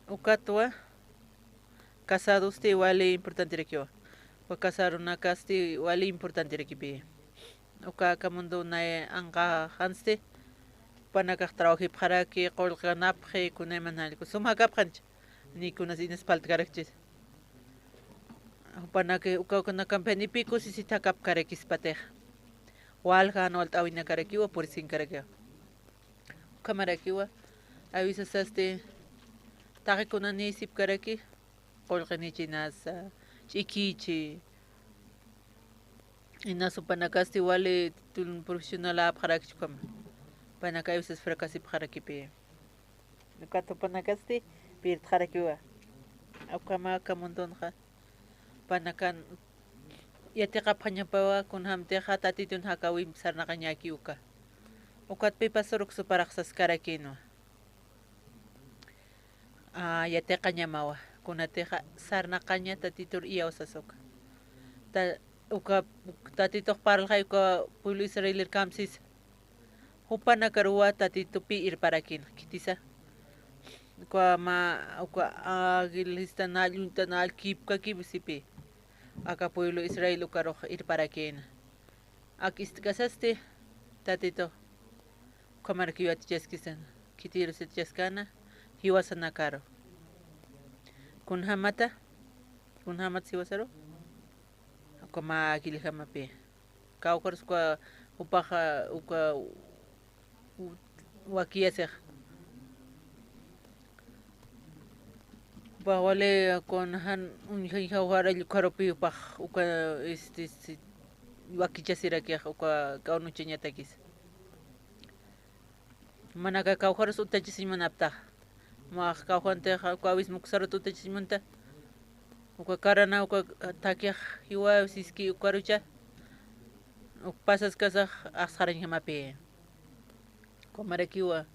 ukatwa casadosti wali importante rakiwa wa casarunakasti wali importante rakipi uka kamundo na anqa hanste panakaq trabajipqaraki qolqanapqi kunayman alku sumaqapqanch ni kunas inaspaltkarakchis panaki uka kunakampanipiku sisitakapkarakispateq walqa anualta awinakarakiwa purisinkarakiwa ukamarakiwa awisasasti taqikuna nisipkaraki qolqinichi nasa ch'ikichi inasu panakasti wali tun profesional apqarakchukama panaka awisas fracasipqarakipi ukatu panakasti pirtqarakiwa ukama kamundonqa panakan yatiqapqañapawa kunhamtiqa tatitun hakawim sarnaqañaki uka ukatpipas suruqsuparaqsaskaraki yatiqañamawa kunatiqa sarnaqaña tatitur iyawsasuka uka tatituq paralqay uka pueblo israeler kamsis hupanakaruwa tatitupi irparakina kitisa Kwa ma kwa agilistan aljuntan al kip sipi. Aka pueblo Israel ukaro ir para quien. Aquí casaste tatito. Kamar kiwat cheskisen. Kitiru se cheskana. Hiwasana karo. Kun hamata siwasaro. Kama agilihamape. Kaukars kwa upaha uka wakiaseh. Bawale con han un hijawara yukaropi upah uka wakichasira kia uka kaunu chenyatakis. Manaka kauharas utachisimanapta. Ma kauhante kawis muksarot utachisimunta. Uka karana uka takia hiwa siski ukarucha. Pasas kasah asharan hamape. Komarakiwa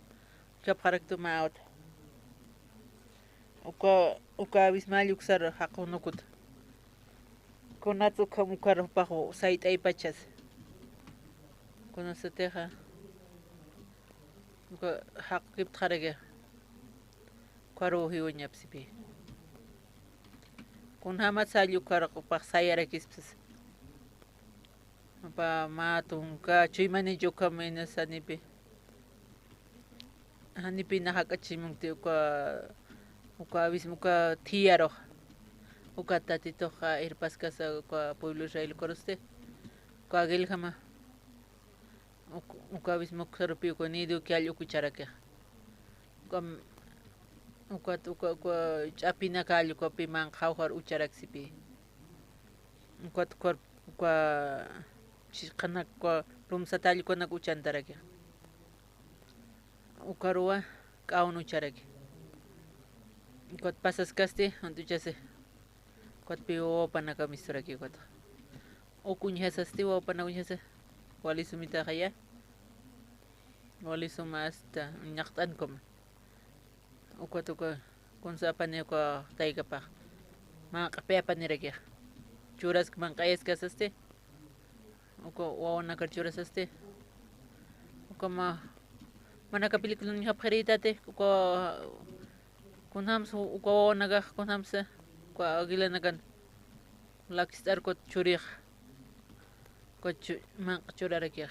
kapharaktu maut. Uka abismal yuksar hakunukut. Konatu kamukar paho sait ay pachas. Konasateha. Uka hakip tharage. Kwaro hiwanyap sipi. Kunhamat salyu karakupah sayara kispes. Pa matung ka chuimani joka menas anipi. Anipi nakakachimungti uka abis muka tiaro. Uka tatito ka irpas kasa uka pueblo Israel koroste. Uka agil kama. Uka abis muksarupi uka nidu kial ukucharake. Uka chapina kal uka pimang khawhar ucharak sipi. Uka kanak ko rumsatal ko naguchantarake. Ukarua kaun ucharake. Kot pasas kaste antuchase. Kot pio panaka misturake kot. Okunyhasasti wa panakunyhasa. Wali sumita kaya. Wali sumasta nyaktan kom. Ukot kunsa pane ko taiga pa. Ma kape nirake. Churas man kayas kasaste. Uko wawana karchuras aste. Uko manakapilik nun hapkaritate. Uko kunhams uko naga kunhams uko agila nagan. Lakistar ko churih. Ko man churarakia.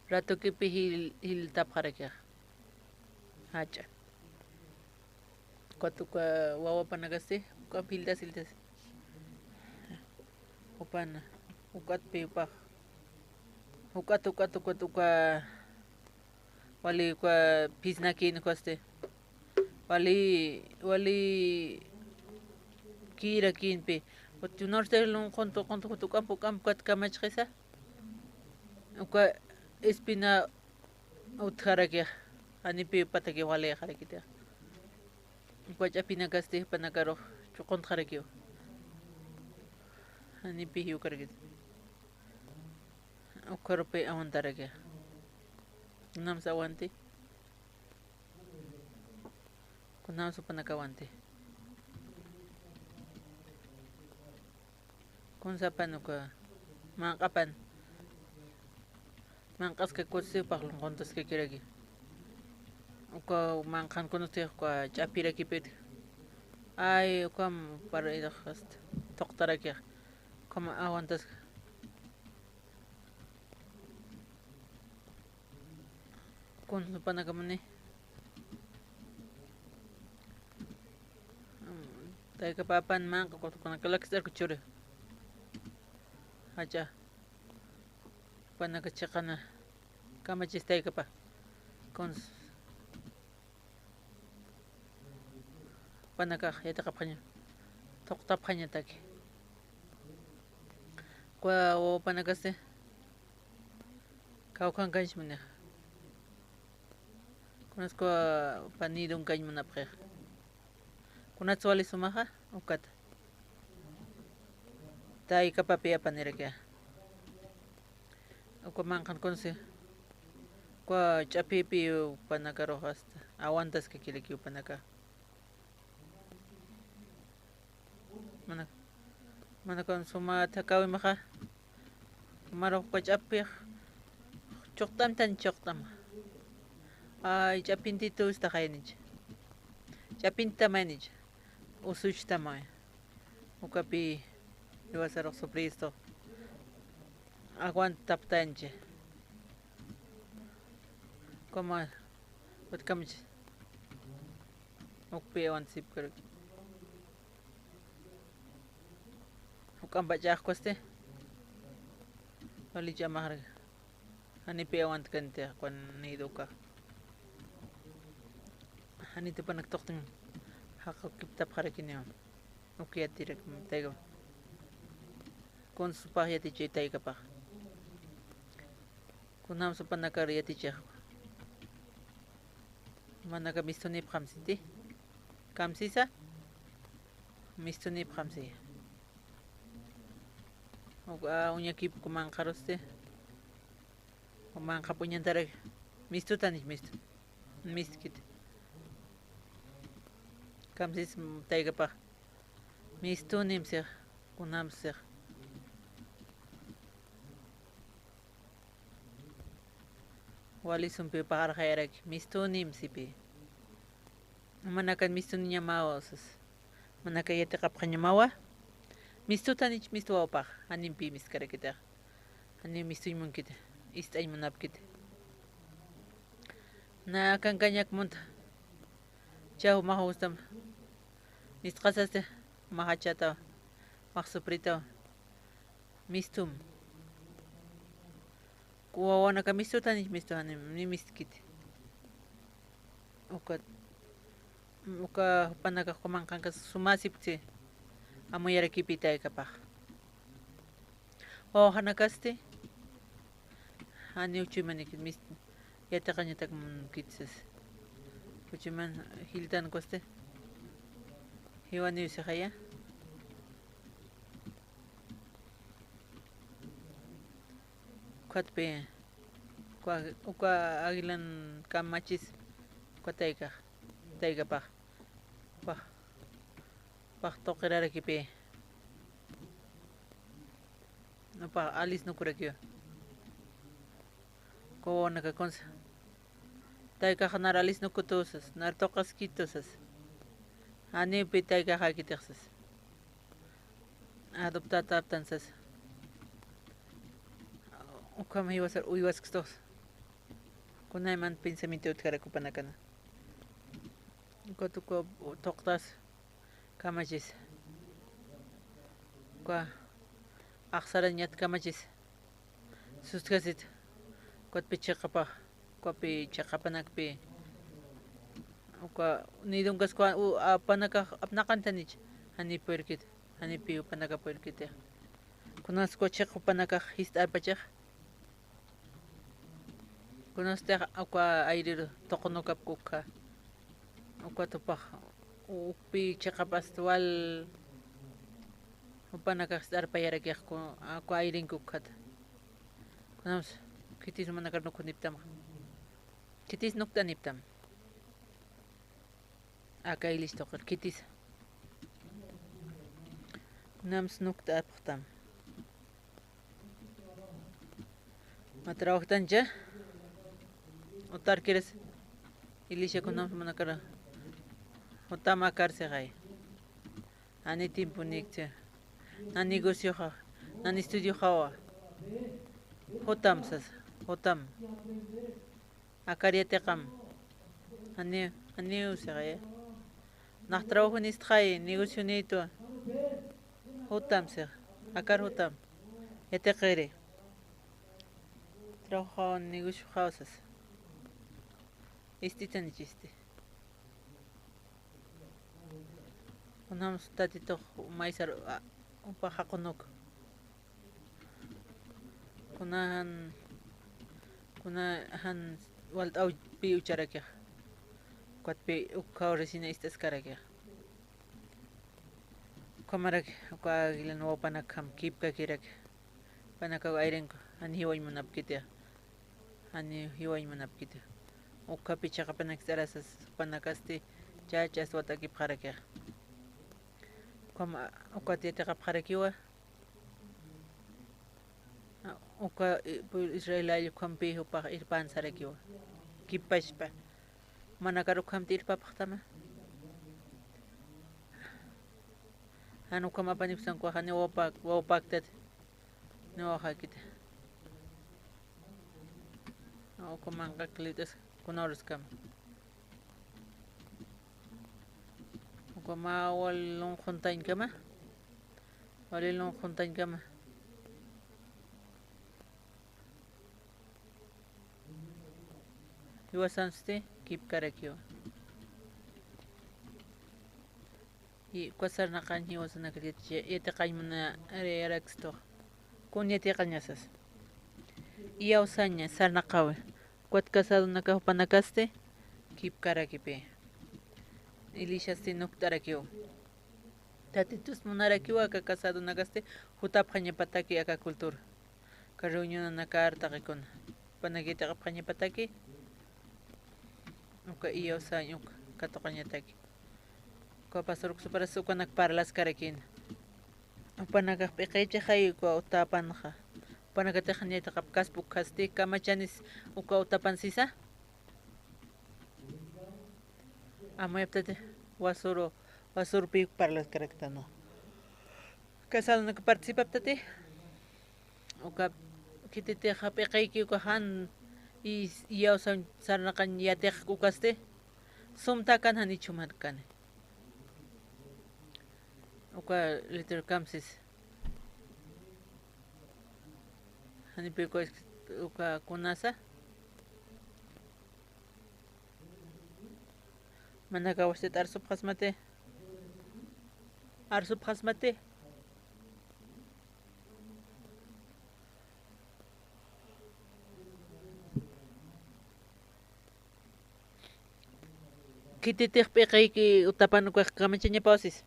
Rato kipi hil tapkarakia. Hacha. Ko tuka wawa panagaste. Uko hildas. Upana. Ukat pipa. Ukat wali kwa pisnakin koste. Wali kira kin pe. Wat norte lon konto kampo kat kamachkesa. Uka espina utharake. Ani pe patake wale kharakita. Uka chapina kaste panakaro chukon kharakio. Ani pe hiu karakita. Ukorope awantarake. Kunam sa awanti. Kunam sa panakawanti. Kun sa panuka mangkapan. Mangkas ka kutsi paklong kontas ka kiragi. Uka mangkan kunuti ko chapira kipit. Ay ukam para idakast. Toktarake. Kama awantas. Kun panakamani. Tay kapapan man ko nakalakisar ko chure. Hacha. Panakachakana. Kamachistay ka pa. Kun panaka yata kapanya. Toktap kanya taki. Kwa o panagaste. Kau kan ganch mo na. Kunas ko panidong kayo mo na pre. Kunat wali sumaha ukat. Tai kapapia panirake. Uko mangkan konse. Kwa chapipi panaka rohast. Awantas ka kiliki panaka. Manakon suma takawi maka. Marok ko chapi. Choktam tan choktam. Ay chapin dito sa kainij. chapintamanich usuchtamay ukapi iba a ser Jesucristo aguantaptanche como utkamich ukpi aguantsip kar ukambachajkoste wali chamar ani pe aguantkante kwan niduka ani te panagtokting hako kiptap harakinyo ukiatirek taiga kon supah yati chay taiga pa kunam supanakar yati chay manaka mistunip kamsiti kamsisa mistunip kamsi unya kip kumang karoste kumang kapunyan tarek mistu tanich mistkit kamsis taiga pa mistunim sir kunam sir wali sumpi pakar khayarak mistunim sipi manakan mistunya mawasas manaka yete kapkanya mawa mistu tanich mistu awpak anim pi miskarakita anim mistuny munkit istay manapkit na kan kanyak munta chau mahustam misqasaste mahachata mahsuprita mistum kuwawana ka mistu tanich mistu anim ni miskit uka panaka kumangkan ka sumasipti amuyara kipitay kapah hanakaste ani uchimanik mist yata kanya tak kitsas uchiman hiltan koste hiwani usakaya kwatpe uka agilan kamachis kwatayka tayga pa tokirara kipe pa alis no kurakyo ko nakakonsa tayka khanar alis no kutosas nar tokas kitosas ani pe tayka hakitexas adoptataptansas ukam hiwasar uywasktos kunayman pensamiento utkarakupanakana kotuko toktas kamachis kwa aksaranyat kamachis suskasit kot pichaqapa kopi chaqapanakpi uka nidunkas kwa apanaka apnakantanich ani puerkit ani pi upanaka puerkit kunas ko chaqapanaka histarpachaq kunas te akwa aire toqonokap kuka uka tupaq ukpi chaqapastual upanaka histarpayarakiq akwa airen kukat kunas kitis manakar nukuniptam kitis nuktaniptam acá listo kitis nams nukta aptam matrabajan ya otar quieres ilisha kunam manakara otama karse gai ani tiempo nikte na negocio ha na estudio hawa hotam sas hotam akariate kam ani usaya nach trabajo ni strai negocio nito hotam sir akar hotam ete qere trabajo negocio hausas istitan chiste unam statito maisar upa hakonok kunahan walt au pi ucharakia kwat pi ukau resina istas karakia kamarak kwa gilan wa panakam kip ka kirak panaka airen an hiway manapkite ani hiway manapkite ukka picha ka panak sarasas panakasti chachas wata kip karakia kama ukka tete kap karakiwa uka Israel kampi upa irpan sarakiwa kipaspa manakaruk kam tir papaktama Anu kama panipsan ko hani wapak tat. No hakite. O kumanga klitas kunoros kam. Kuma walong khuntain kama. Walilong khuntain kama. Iwasanste keep karakyo. Y kwasar na kanyi wasan nakaliit yete kaymana rearaksto. Kun yete kanyasas. Iya usanya sar nakawe. Kwat kasado nakahupanakaste keep karakipe. Ilishaste nuktarakyo. Tatitus munarakyo aka kasado nagaste hutap kanya pataki aka kultur. Karunyo na nakaartakikon. Panagita kap kanya pataki. Uka iya usanya kato kanya taki. Ko pasaruk supara suka nagparlas karakin. Panagapikeche kay ko utapan ka. Panagatekan niya takapkas bukasti kamachanis uka utapan sisa. Amoy aptate wasuro pi parlas karaktano. Kasal nagpartisipa aptate. Uka kitite kapikay ko han iyaw sa nakan yatek kukaste. Sumtakan hani chumadkan. Uka liter kamsis. Hani peko uka kunasa. Manakawasit arsup khasmate. Arsup khasmate. Kititik pekay ki utapan ko kamachanya pausis.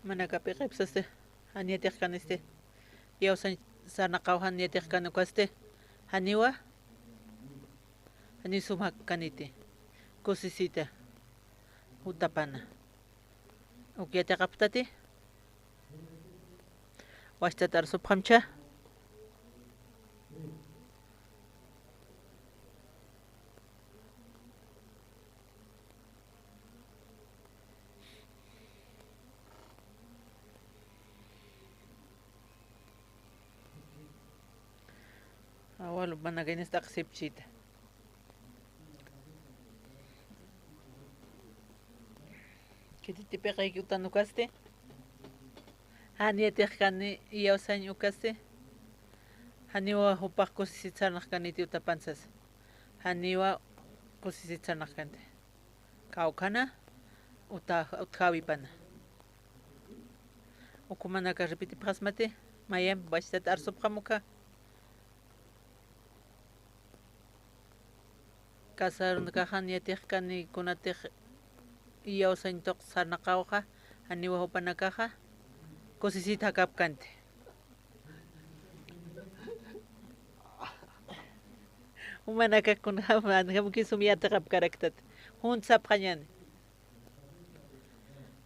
Manakapikip saste haniyatik kaniste. Yaw sa nakaw haniyatik kanukaste. Haniwa. Hani sumak kanite. Kusisita. Utapana. Ukyatik aptati. Washtatar subhamcha. Awal banaganis taksipchita. Kititipe kay utanukaste. Haniyatik kani iyaw sa ukaste. Haniwa hupak kusisitsanak kaniti utapansas. Haniwa kusisitsanak kante. Kaukana utkawi pana. Ukumana ka repiti pasmate. Mayem bastat arsup kamuka. Kasar nakahan yatik kani kunatik iyaw sa intok sa nakaw ka. Haniwa hupanakaha. Kusisita kap kante. Umanaka kunaman kamuki sumiyata kap karaktat. Hunsap kanyan.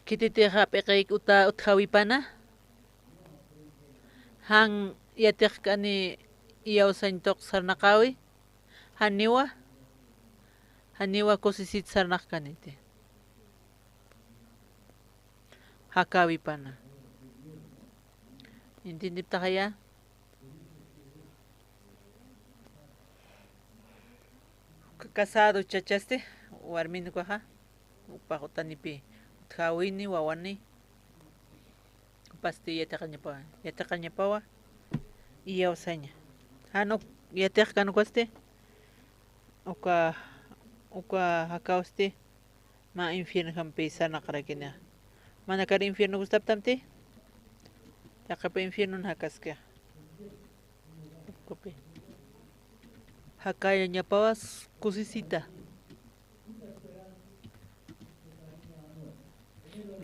Kititira pekay utkawi pana. Hang yatik kani iyaw sa intok sa nakawi. Haniwa. Haniwa kusisit sarnak kanite. Hakawi pana. Intindip ta kaya? Kasado chachaste. Warmin ko ha. Upakutan nipi. Utkawi ni wawani. Pasti yatak kanya pa. Yatak kanya pa wa. Iyaw sa niya. Ano yatak kanu kaste? Uka hakauste ma infierno kampesa nakarakina. Mana kar infierno gustap tamte? Yakapa infierno hakaska. Kopi. Hakaya nya pawas kusisita.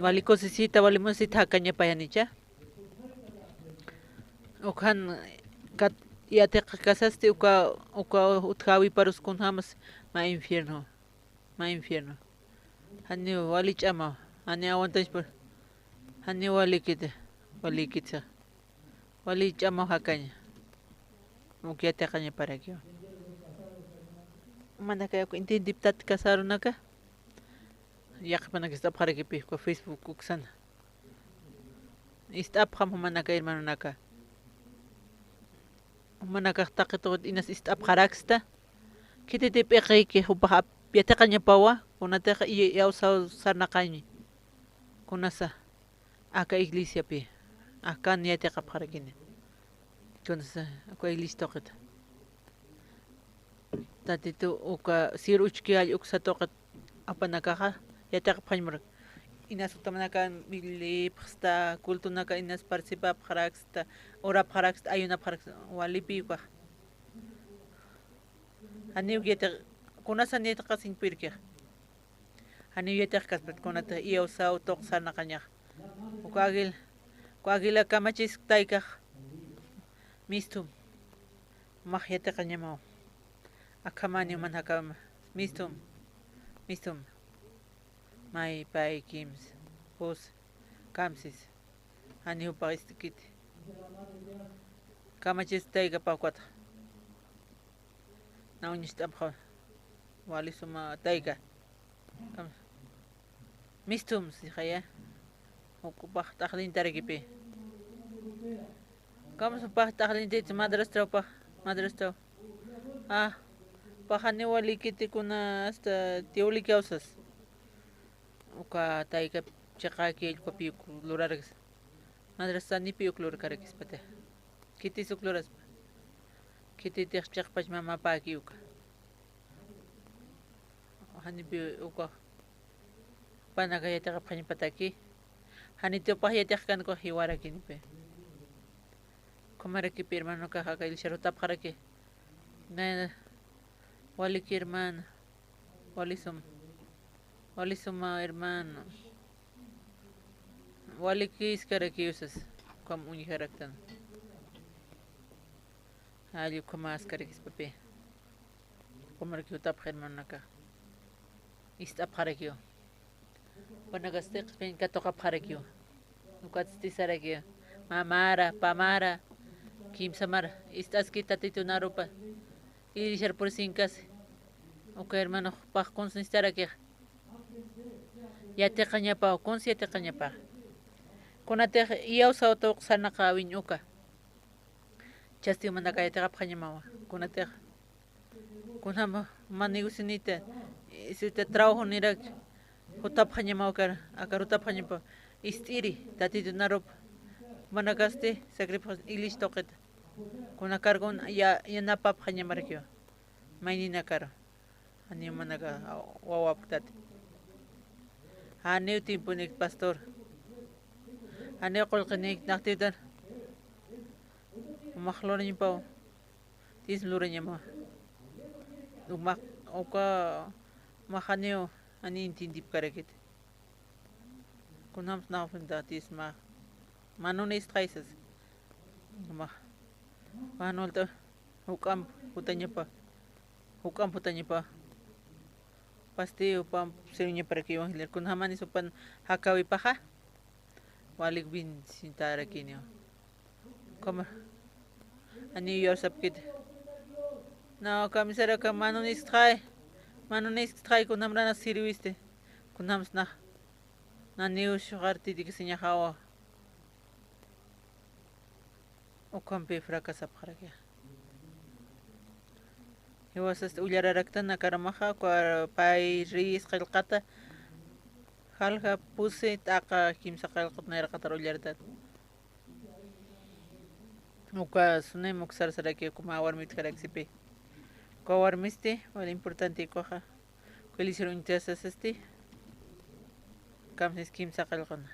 Wali kusisita wali musita hakanya payanicha. Ukan kat yatek kasaste uka utkawi parus kun hamas ma infierno. Hani wali chama. Hani awantas por. Hani wali kita. Wali chama hakanya. Mukyate kanya para kyo. Mana kaya ko intindip tat kasaro na ka. yaqpana que está para que pisco Facebook uxana istap ham manaka hermano naka manaka taqito inas istap haraxta kiti te peqe que upa piate caña pawa kunate ya usao sarnaqañi kunasa acá iglesia pi acá niate qaparakine kunasa acá iglesia toqita tatitu uka sir uchki al uksa toqit apanakaja yate qapañmur inas utamanaka mili pasta kultunaka inas participa paraxta ora paraxta ayuna paraxta walipi kwa aniu yate kunasa niate qasin pirkia aniu yate qaspat kunata iyo sao toq sarnaqaña Kuagila kamachis taikaj mistum mahyate qañamao akamani manhakam mistum mai pai kims pos kamsis ani upaistikit kamachis taika pakwata naunistabha walisuma taika mistum si khaya okupah tahlin tarakipi kamu supah tahlin dit madrastra pahani wali kiti kuna hasta tiuli kausas uka taika chaka ki el kopi lurargas madrasa ni pi klur karakis pate kiti sukluras kiti tichak pach mama pa ki uka hani bi uka panaka yata kapani pataki hani teo pahiyate kan ko hiwara kini pe komara ki hermano ka il sharota para que na wali ki hermano wali suma hermano wali ki iskara ki usas kom uni haraktan ali koma askara ki pape komara ki utap hermano ka istap para que Panagastik pen katoka parakyo. Nukatsti sarakyo. Mamara, pamara, kim samara. Istas kita titunarupa. Ilishar por cinkas. Ok hermano, pa consistarakia. Ya te cañapa, con siete cañapa. Con ate ia usao tok sanaka winuka. Chasti mandaka ya te rap cañamawa. Con ate. Con hama manigusinite. Si te trabajo nirak. Hutap hanya mau akar hutap hanya pa istiri tati tu narup managaste sacrifice ilis toket kuna kargon ya napap hanya markyo maini nakar hani managa wawap tati hani timpo nik pastor hani kol kenik naktidan makhlor ni pau tis luranya ma umak oka mahaneo ani intindip karakit kunam snafunda tisma manunis traisas ma manolta hukam putanya pa pasti upam serunya para que evangeliar kun hamani supan hakawi paha walik bin sintara kinyo kama ani yorsap kit na kamisara ka manunis trai kunam rana sirviste kunam na niu shugarti di kisinya hawa ukam pe fracasa parakia Iwasas ulyara raktan na karamaha kwa pai ris khalqata halha puse taka kimsa khalqat na rakatar ulyartat uka sunay muksar saraki kuma warmit karaksipe ko warmiste wala importante koha ko lisiro intesas kamses kimsa khalqana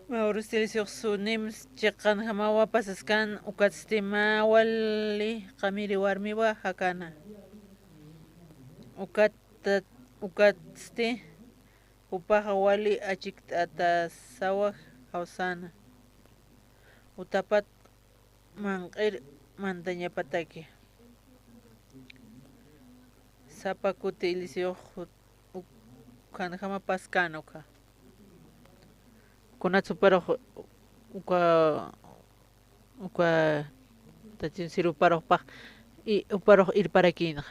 Maurustil sunim cekan hamawa pasaskan ukat stima wali kamiri warmi wa hakana ukat sti upah wali acik atas sawah hausana utapat mangkir mantanya pataki sapa kutilisio kan hama paskano ka Kuna supero uka tatin siru paro pa i uparo ir para kina.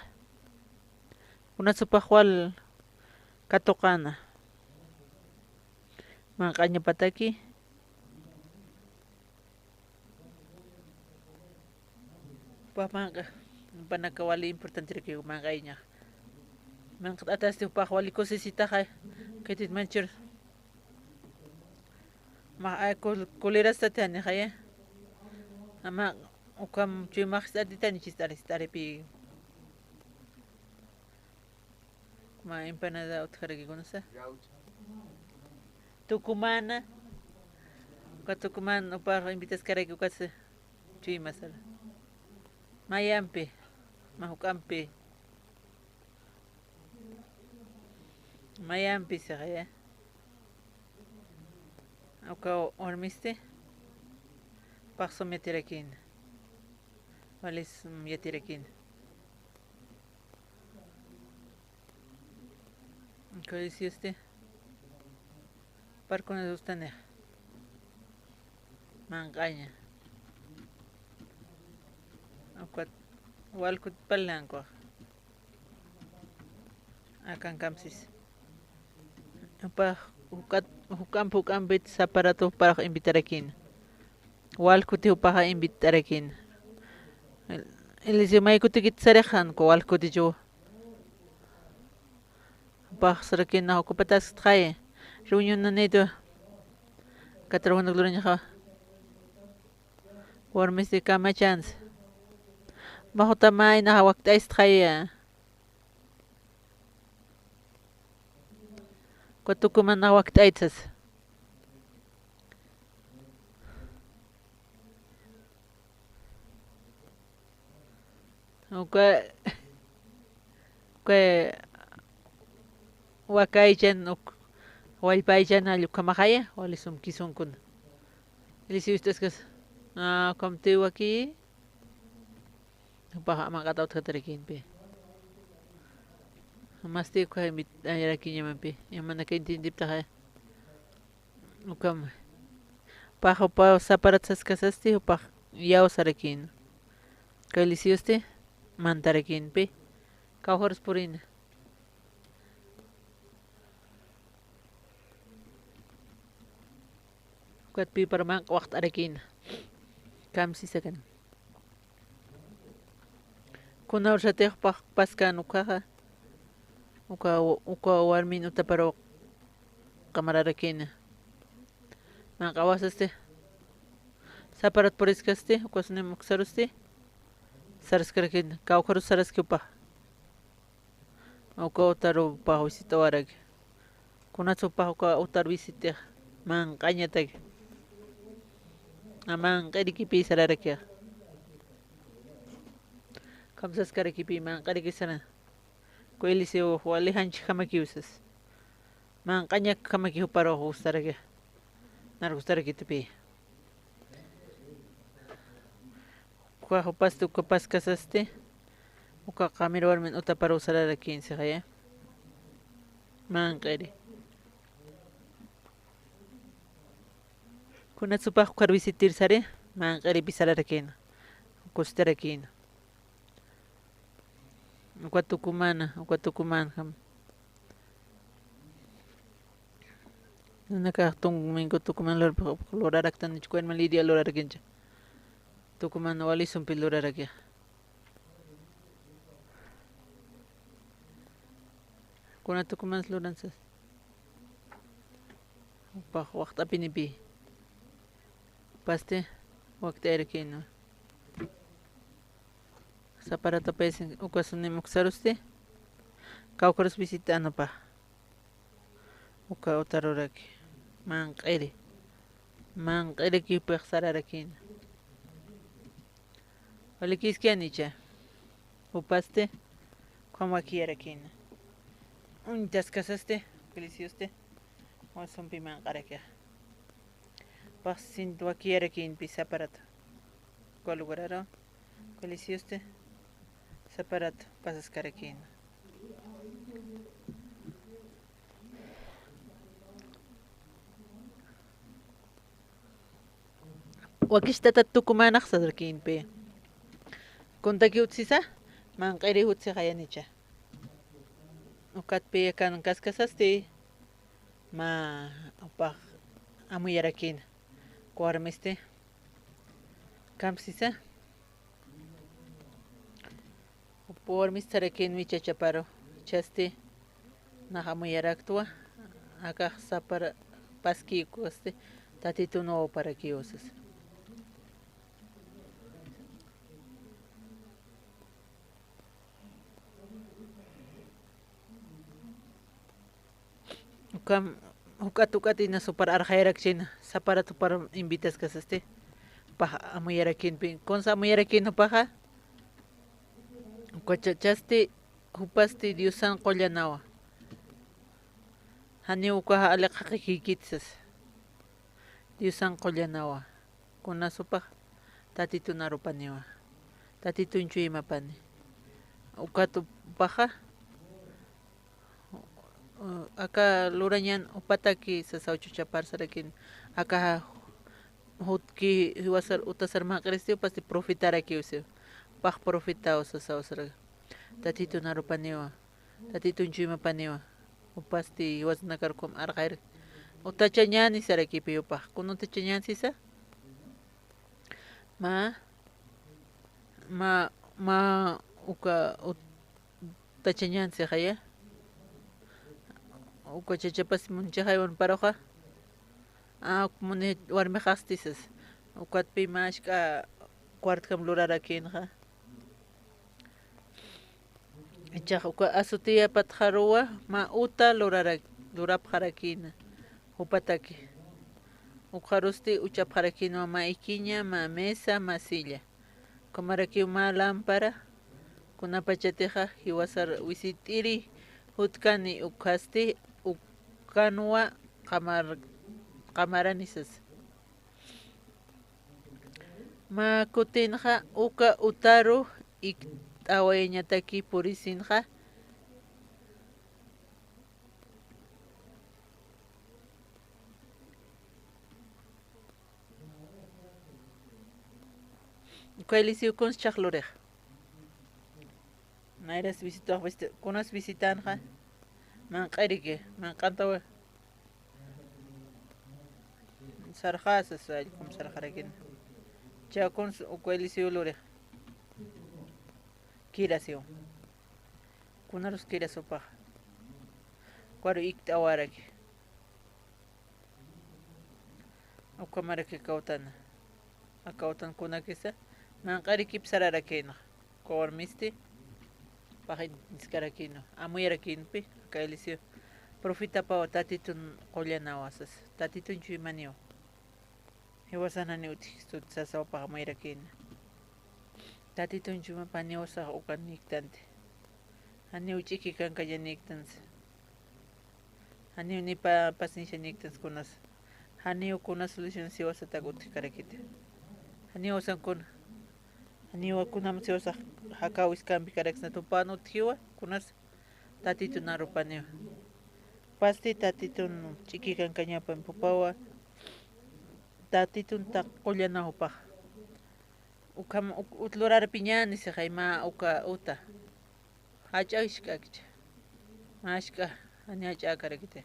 Kuna supahwal Katokana. Manqaña pataki. Manqa. Panaka wali importante que manqaña. Manqa ataste upaq wali cosisitaqa. Ketit manchir. Ma coleras tatani khaya. Ama ukam chimax tatani chistare pi. Ma empanada utkaragi conoce. Tucumana. Tucumán upaq invitas karagi ukase. Chimasala. Mayampi. Mahukampi. Mayampi se khaya. Uka ormiste paxo metirakin valis yatirakin ¿qué dice usted? Par con el ustane mangaña uka walkut palanco akan kamsis apa hukam bit aparato para invitar aquí. Wal kuti para invitar aquí. El si mai kuti kit sarehan ko wal kuti jo. Bah sarakin na ko patas try. Reunion na nito. Katrawan na gloria ka. War mesti kama chance. Mahota mai na hawak tais try. Tucumán na waqt aitas. Wakaichan walpaichan alukamahaya walisum kisunkun. Elisi usted que contigo aquí. Baja magataut katarikin pe. Masti ko ay aquí yamampi yamana kay intindip ta ukam paho pa saparat sas kasasti upah yaw sarakin kalisi usted mantarakin pe kahors purin kat pi parmak waqt arakin kam sisakan kuna ursate paskan ukaha uka warmin utaparo kamararakin makawasaste saparat poriskaste ukasne muksaruste saraskarakin kaukaru saraskipa uka utaro pa visita warag kuna tsupa uka utar visita man kanyatag amang kadikipi sararakia kamsas karikipi man kadikisana Coeliseo wali hanch kamakiusas. Man kanya kamakiu para gustarage. Nar gustarage tupi. Kwa hopas tu kapas kasaste. Uka kamero armen uta para usar a 15 kaya. Man kari. Kuna tsupa kar visitir sare. Man kari pisara rakin. Kustarakin. Uka Tucumán kam. Nakatong mingko Tucumán lorarak tan chkuen malidia lorarakincha. Tucumán wali sumpi lorarakia. Kuna Tucumán loransas. Pa waqt apinipi. Paste waqt erkino. Saparata pesen ukasun muksaruste kaukaros visitano pa uka utaroraki manqiri ki pexararakin walikiskianicha upaste como aquí arakin untas casaste delicioste wason pi manqarakia pasin aquí arakin pi saparata cuál lugar delicioste separat pasas karakin. Wakistata Tucumán aksadrakin pe. Konta ki utsisa, man kiri utsi kaya nicha. ukatpi kan kaskasasti ma upah amuyarakin kuarmiste kamsisa por mistarakin mi chachaparo chasti nahamuyaraktua acá sapara pasquico tatito no para que usas ukam ukati na super arjairak china sapara tu para invitas que paja amuyarakin pin con samuyarakin no paja Cochachasti hupasti diusan qollanawa. Hani ukaha alaqaqikitsas. Diusan qollanawa. Kunasupa tatitu narupaniwa. Tatitu inchuimapani. Ukatu paja. Aka lurañan upataki sasauchu chaparsarakin. Aka hutki wasar utasar maqristi pasti profitaraki usio. Pah profitao sasawsara. Tatito narupaniwa. Tatito inchuimapaniwa. Upasti wasnakarkum arqair. Utachanyani sarakipi upah. Kuno tachanyan sisa? Ma uka tachanyan si kaya? Uka chachapas munchahaywan paroja? Kumuni warmi khastisas. Ukat pi mashka kwart kam lurarakin ha? Echaq uka asutia patjarua ma uta lurap harakina upataki ukharusti uchap harakina ma ikiña ma mesa ma silla kamaraki ma lámpara kunapachateja hiwasar wisitiri hutkani ukhasti ukanwa qamaranisas ma kutinja uka utaru awayañataki purisinja Kuelisiu kun chaklurej nairas visito kunas visitanja man qerike man qantawa sarjasas alkum sarjarakin chakun kuelisiu lurej Kirasio. Kunaros kirasopa. Kuaro iktawaraki. Ukamaraki kautana. Akautan kunakisa. Manqari kipsararakina. Kormisti. Pahin niskarakino. Amuyarakinopi. Kailisio. Profita pa tatitun qollanawasas. Tatitun chuimanio. Hiwasanani uti. Stud sasaw pa amuyarakina. Tatito chuma paniosa ukan niktante. Hani uchiki kan kaya niktans. Hani nipa pasensya niktans kunas. Hani ukuna solution siwasa taguti karakite. Hani osan kun. Hani wakuna siwasa hakawis kambi karaks na tupano tiwa kunas. Tatito narupanio. Pasti tatito chiki kan kanya pampawa. Tatito takulya na upah. Ukam utlurar piñani se jaima uka uta hachashka mashka añacha karakite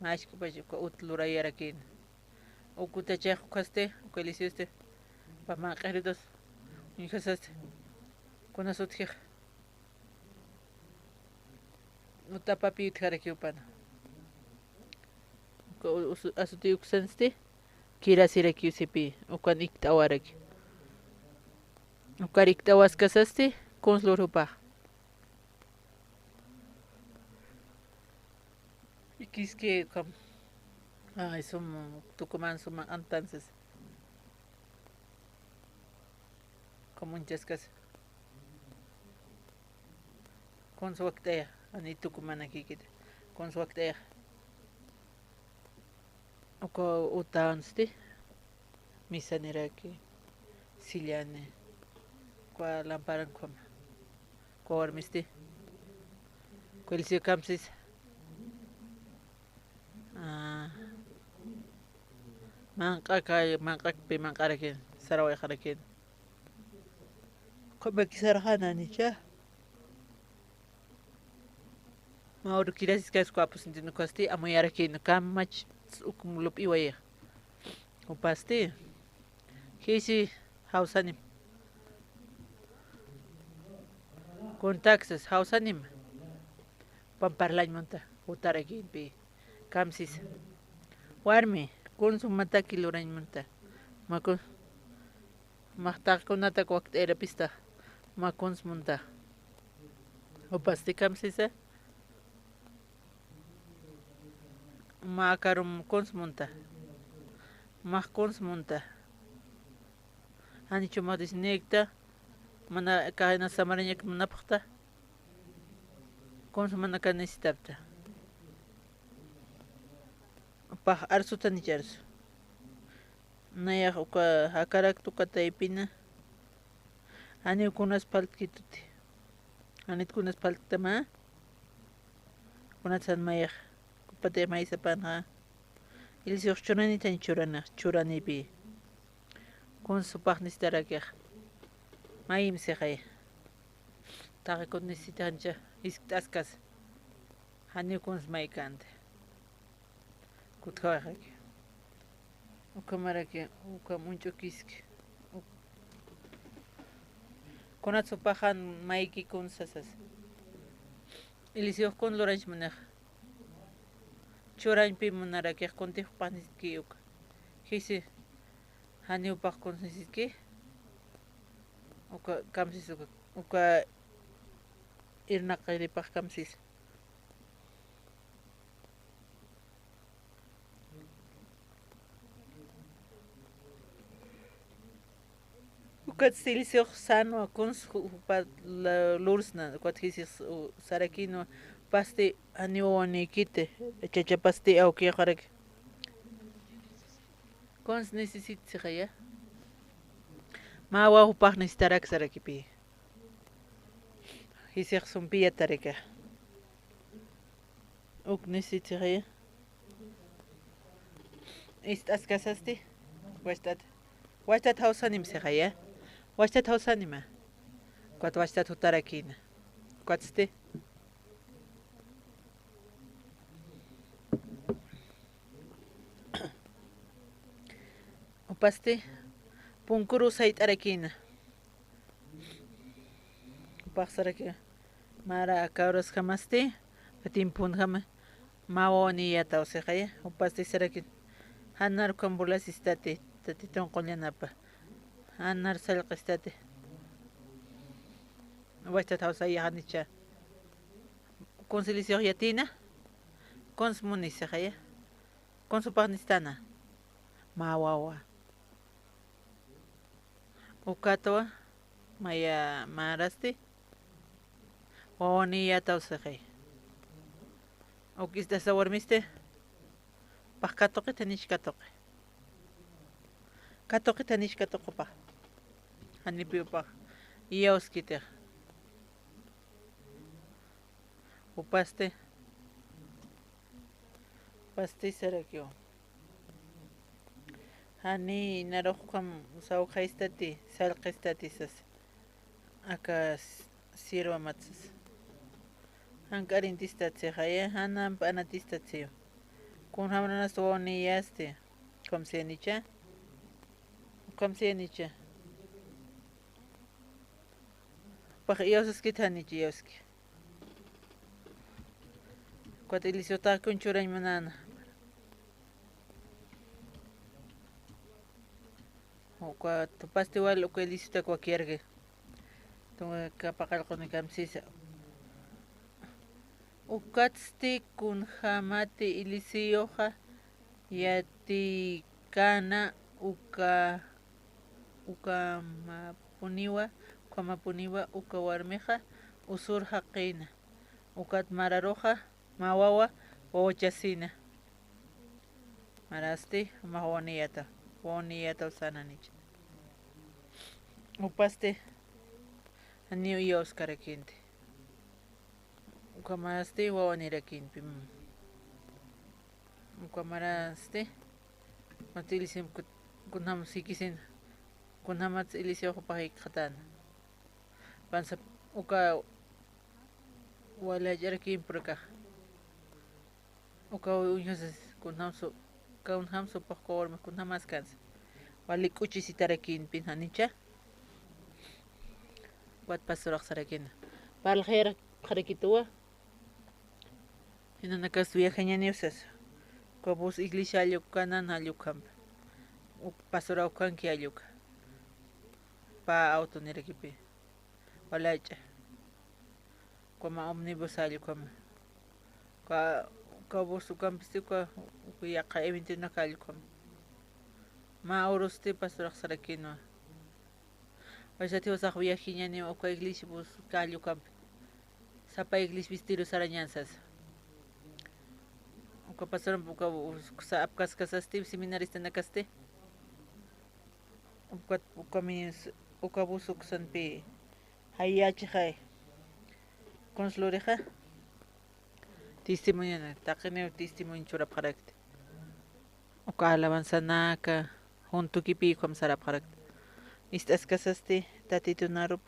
mashka pachuka utlura yarakin ukuta chaq kaste ukalisiuste pama qeridos unjasaste kunasutje uta papi utjaraki upana asuti uksanste kirasiraki usipi ukan iktawaraki Ukarikta waskasasti konslurupah. Ikiske kam tukuman suma antanses. Komunchaskas. Konsuakteya ani tukuman akikit. Konsuakteya. Uko utansti misaniraki siliane. Kwa lamparan kwa warmisti kuelisiu kamsis manqakpi manqarakin saraway qarakin qamaki sarjana nicha Mauro kirasis kas kuapus intino kasti amoyara ki no kamach ukumulup iwaya. Upasti. Hisi hausanim. Con taxes hausanim. Pamparlañ monta utaraki pi kamsis. Warmi con su mata kilurañ monta. Makun mahtak kunata kwakt era pista. Makuns monta. Upasti kamsisa. Makarum kons monta. Mahkons monta. Ani chuma disnekta. Mana kahina samaranyak manapakta. Kons mana ka necesitapta. Pah arsuta ni jarsu. Naya uka hakarak tu kata ipina. Ani kunas palt kituti. Anit kunas palt tama. Kunat san mayak. Kupate maisa panha. Ilisi churani tan churani bi. Kun supah nistarakyak. Maim se khay. Taka kun nisitanja istaskas. Hani kun smaikante. Kutkawak. Ukamarake uka mucho kisk. Kunat supahan maiki kun sasas. Ilisi kun loranj manaj. Churañ pi munarake kunti paniski uka. Hisi hani upak kun siski. Uka kamsis uka irnaqiri pak kamsis. Uka stilisio sano kuns upa lursna kuat hisis sarakino pasti ani oni kite chacha pasti au kia kharek. Kuns necessit sikhaya. Ma wa upak nistarak sarakipi. Hisik sumpia tarika. Uk necessit sikhaya. Ist kasasti. Wastat hausanim sikhaya. Wastat hausanima. Kuat wastat utarakina. Kuatsti. Upasti punkuru sait arakina. Upaksaraki. Mara kauros jamasti. Patim pun jama. Mawoni yata osekaya. Upasti saraki. Hanar kambulas istati. Tatiton kolyanapa. Hanar salqistati. Wastat hausaya hanicha. Consilisio yatina. Consmunisekaya. Consupagnistana. Mawawa. Ukatwa maya marasti wawani ya tawsakhay ukis da sawarmiste pakatoqi tanish katoqi tanish katoqi pa hanipi pa iyawskite upaste sarakyo Hani narokam sauqaistati salqistatisas akas sirva matsas hankarintistatsi haya hanan panatistatsi kun hamranas woni yaste komsenicha pak ioski tanichi ioski kwatilisota kunchurañ manana Uka tupasti wal uka lisita kwa kierge. Tunga kapakal ko ni kamsisa. Ukatsti kun hamati ilisioha yati kana uka mapuniwa uka warmeja usur haqina. Ukat mararoja mawawa wawachasina. Marasti mahwaniyata. Woniyata usananich. Upaste aniu ios karakinte. Ukamaraste wawanirakinpi. Ukamaraste matilisim kunham sikisin kunhamat ilisio kopahik khatan. Pansa uka wala jarakin praka uka uñosas kunhamso kaunhamso pahkorma kunhamas kansa wali kuchisitarakin pinhanicha wat pasuraq sarakina palher qharakituwa hinanakas viajañaniusas kobus iglesia alluk kanan alluk hampa pasuraq kanki alluk pa auto nirakipi walacha como omnibus alluk kama ka bus ukampisti ka yaqa eventina alluk kama ma urusti pasuraq sarakina Vayati usaq viajiñani uka iglesia bus alluk kampi sapa iglesia vestido sarañansas uka pasaron uka sa apkaskasasti seminarista nakaste uka mis uka busuk sanpi hayachihay consloreja testimonio taqene testimonio churap qarakte uka alabanzanaka junto kipi kom sarap qarakte istaskasasti tatitunarup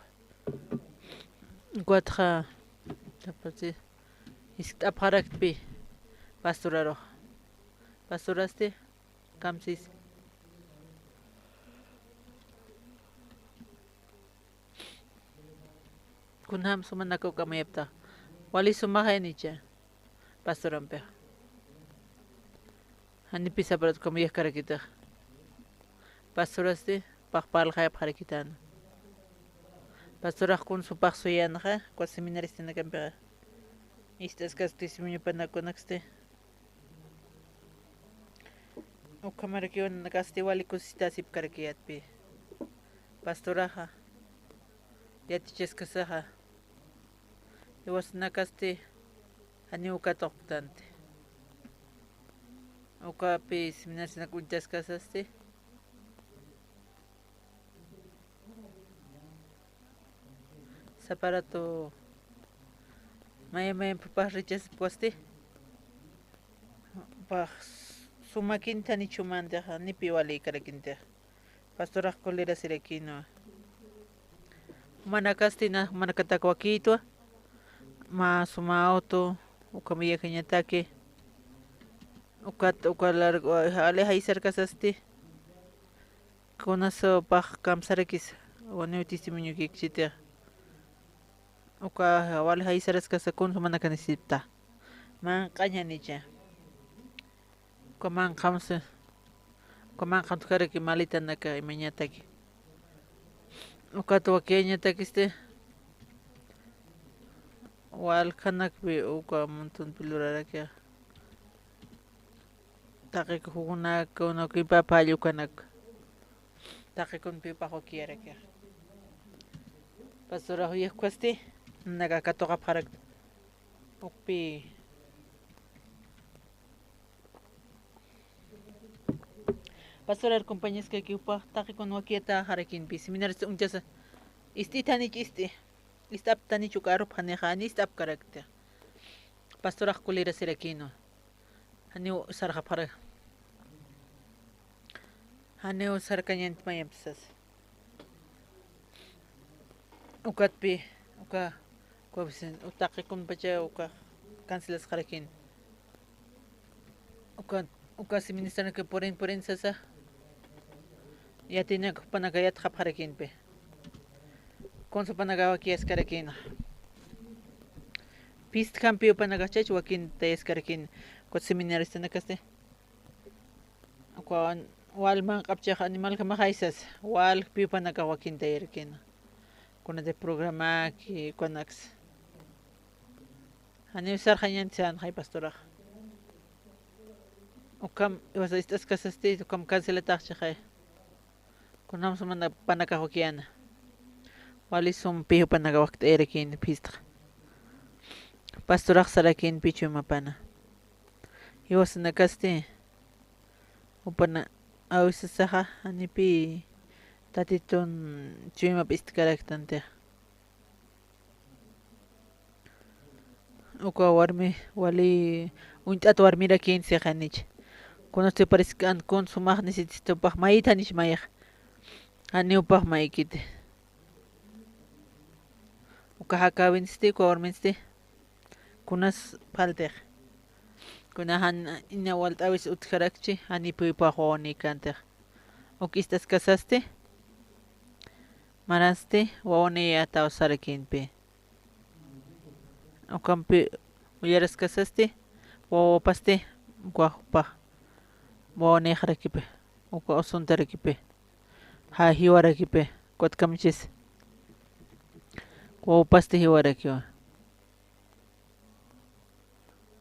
guatja tapati istap qarakte pastoraro pastoraste kamsis kunham sumanako kamayapta wali sumahanicha pastorampe hani pisa barat kamayah karakita pastoraste paqpal khayap harakitan pastoraq kun supaq suyanaqa kwa seminarista nakampe estas kas testimonio panakonaxte ukamarakyon nakaste wali kusitasip karakiyatpi pastoraja yaticheskasaja iwas nakaste hani ukatoqtante ukapi seminarista nakunchaskasaste aparato maya papás richas pueste pa sumakinta ni chumante ni piwali karakinta pastora kolera sirekino manakastina manakatakwakito ma suma auto ukamiya kanyatake ukalargo ale haisar kasaste konaso pa kamsarakis wanu testimonio kikchita uka wal haisaras kasakun sumana kanisipta man qañanicha koman qamsa koman qamtukara ki malita naka imañataki uka tuwakiañatakiste wal kanakpi uka montón pilurarakia taqi kuhunak unoki papallu kanak taqi kunpi pahokiarakia pastora huyakkuasti nakakatoqa pharak ukpi pastorar compañías que upa taqi con wakieta harakinpi seminarista unchasa istithanich istap tanichu karup hanejani istap karakter pastora kulira sirakino hani sarqa phara hani sarkañant mayapsas ukatpi uka Kuabisen utaqi kun pacha uka cancelas qarakin uka seministra que poren sasa ya tiene que panagayat qarakin pe con su panagawa ki escarakin pist campio panagachach wakin te escarakin ko seminarista nakaste uka walman qapcha animal ka mahaisas wal pi panagawakin te erkin kuna de programa ki konax hani usar hanyantian hay pastora ukam iwas estas kasaste ukam cancelatach chay kunam sumana panakahokiana wali sum pihu panagawakt erekin pistra pastora sarakin pichu mapana iwas nakaste upana awisasaha hani pi tatitun chuma pist karaktante uka warmi wali untat warmira 15 hanich kunoste pariskan con sumag necesito pag maitanish mayag ani upag maikite uka hakawinste ko warminste kunas palter Kunahan inawalt awis utkarakchi ani puipahoni kanteh. Ukistas kasaste. Maraste wawani ataw sarakinpi. Ukampi uyaras kasaste wawapaste guajupa. Wawani harakipe. Uka osuntarakipe. Ha hiwarakipe. Kotkamchis. Wawapaste hiwarakiwa.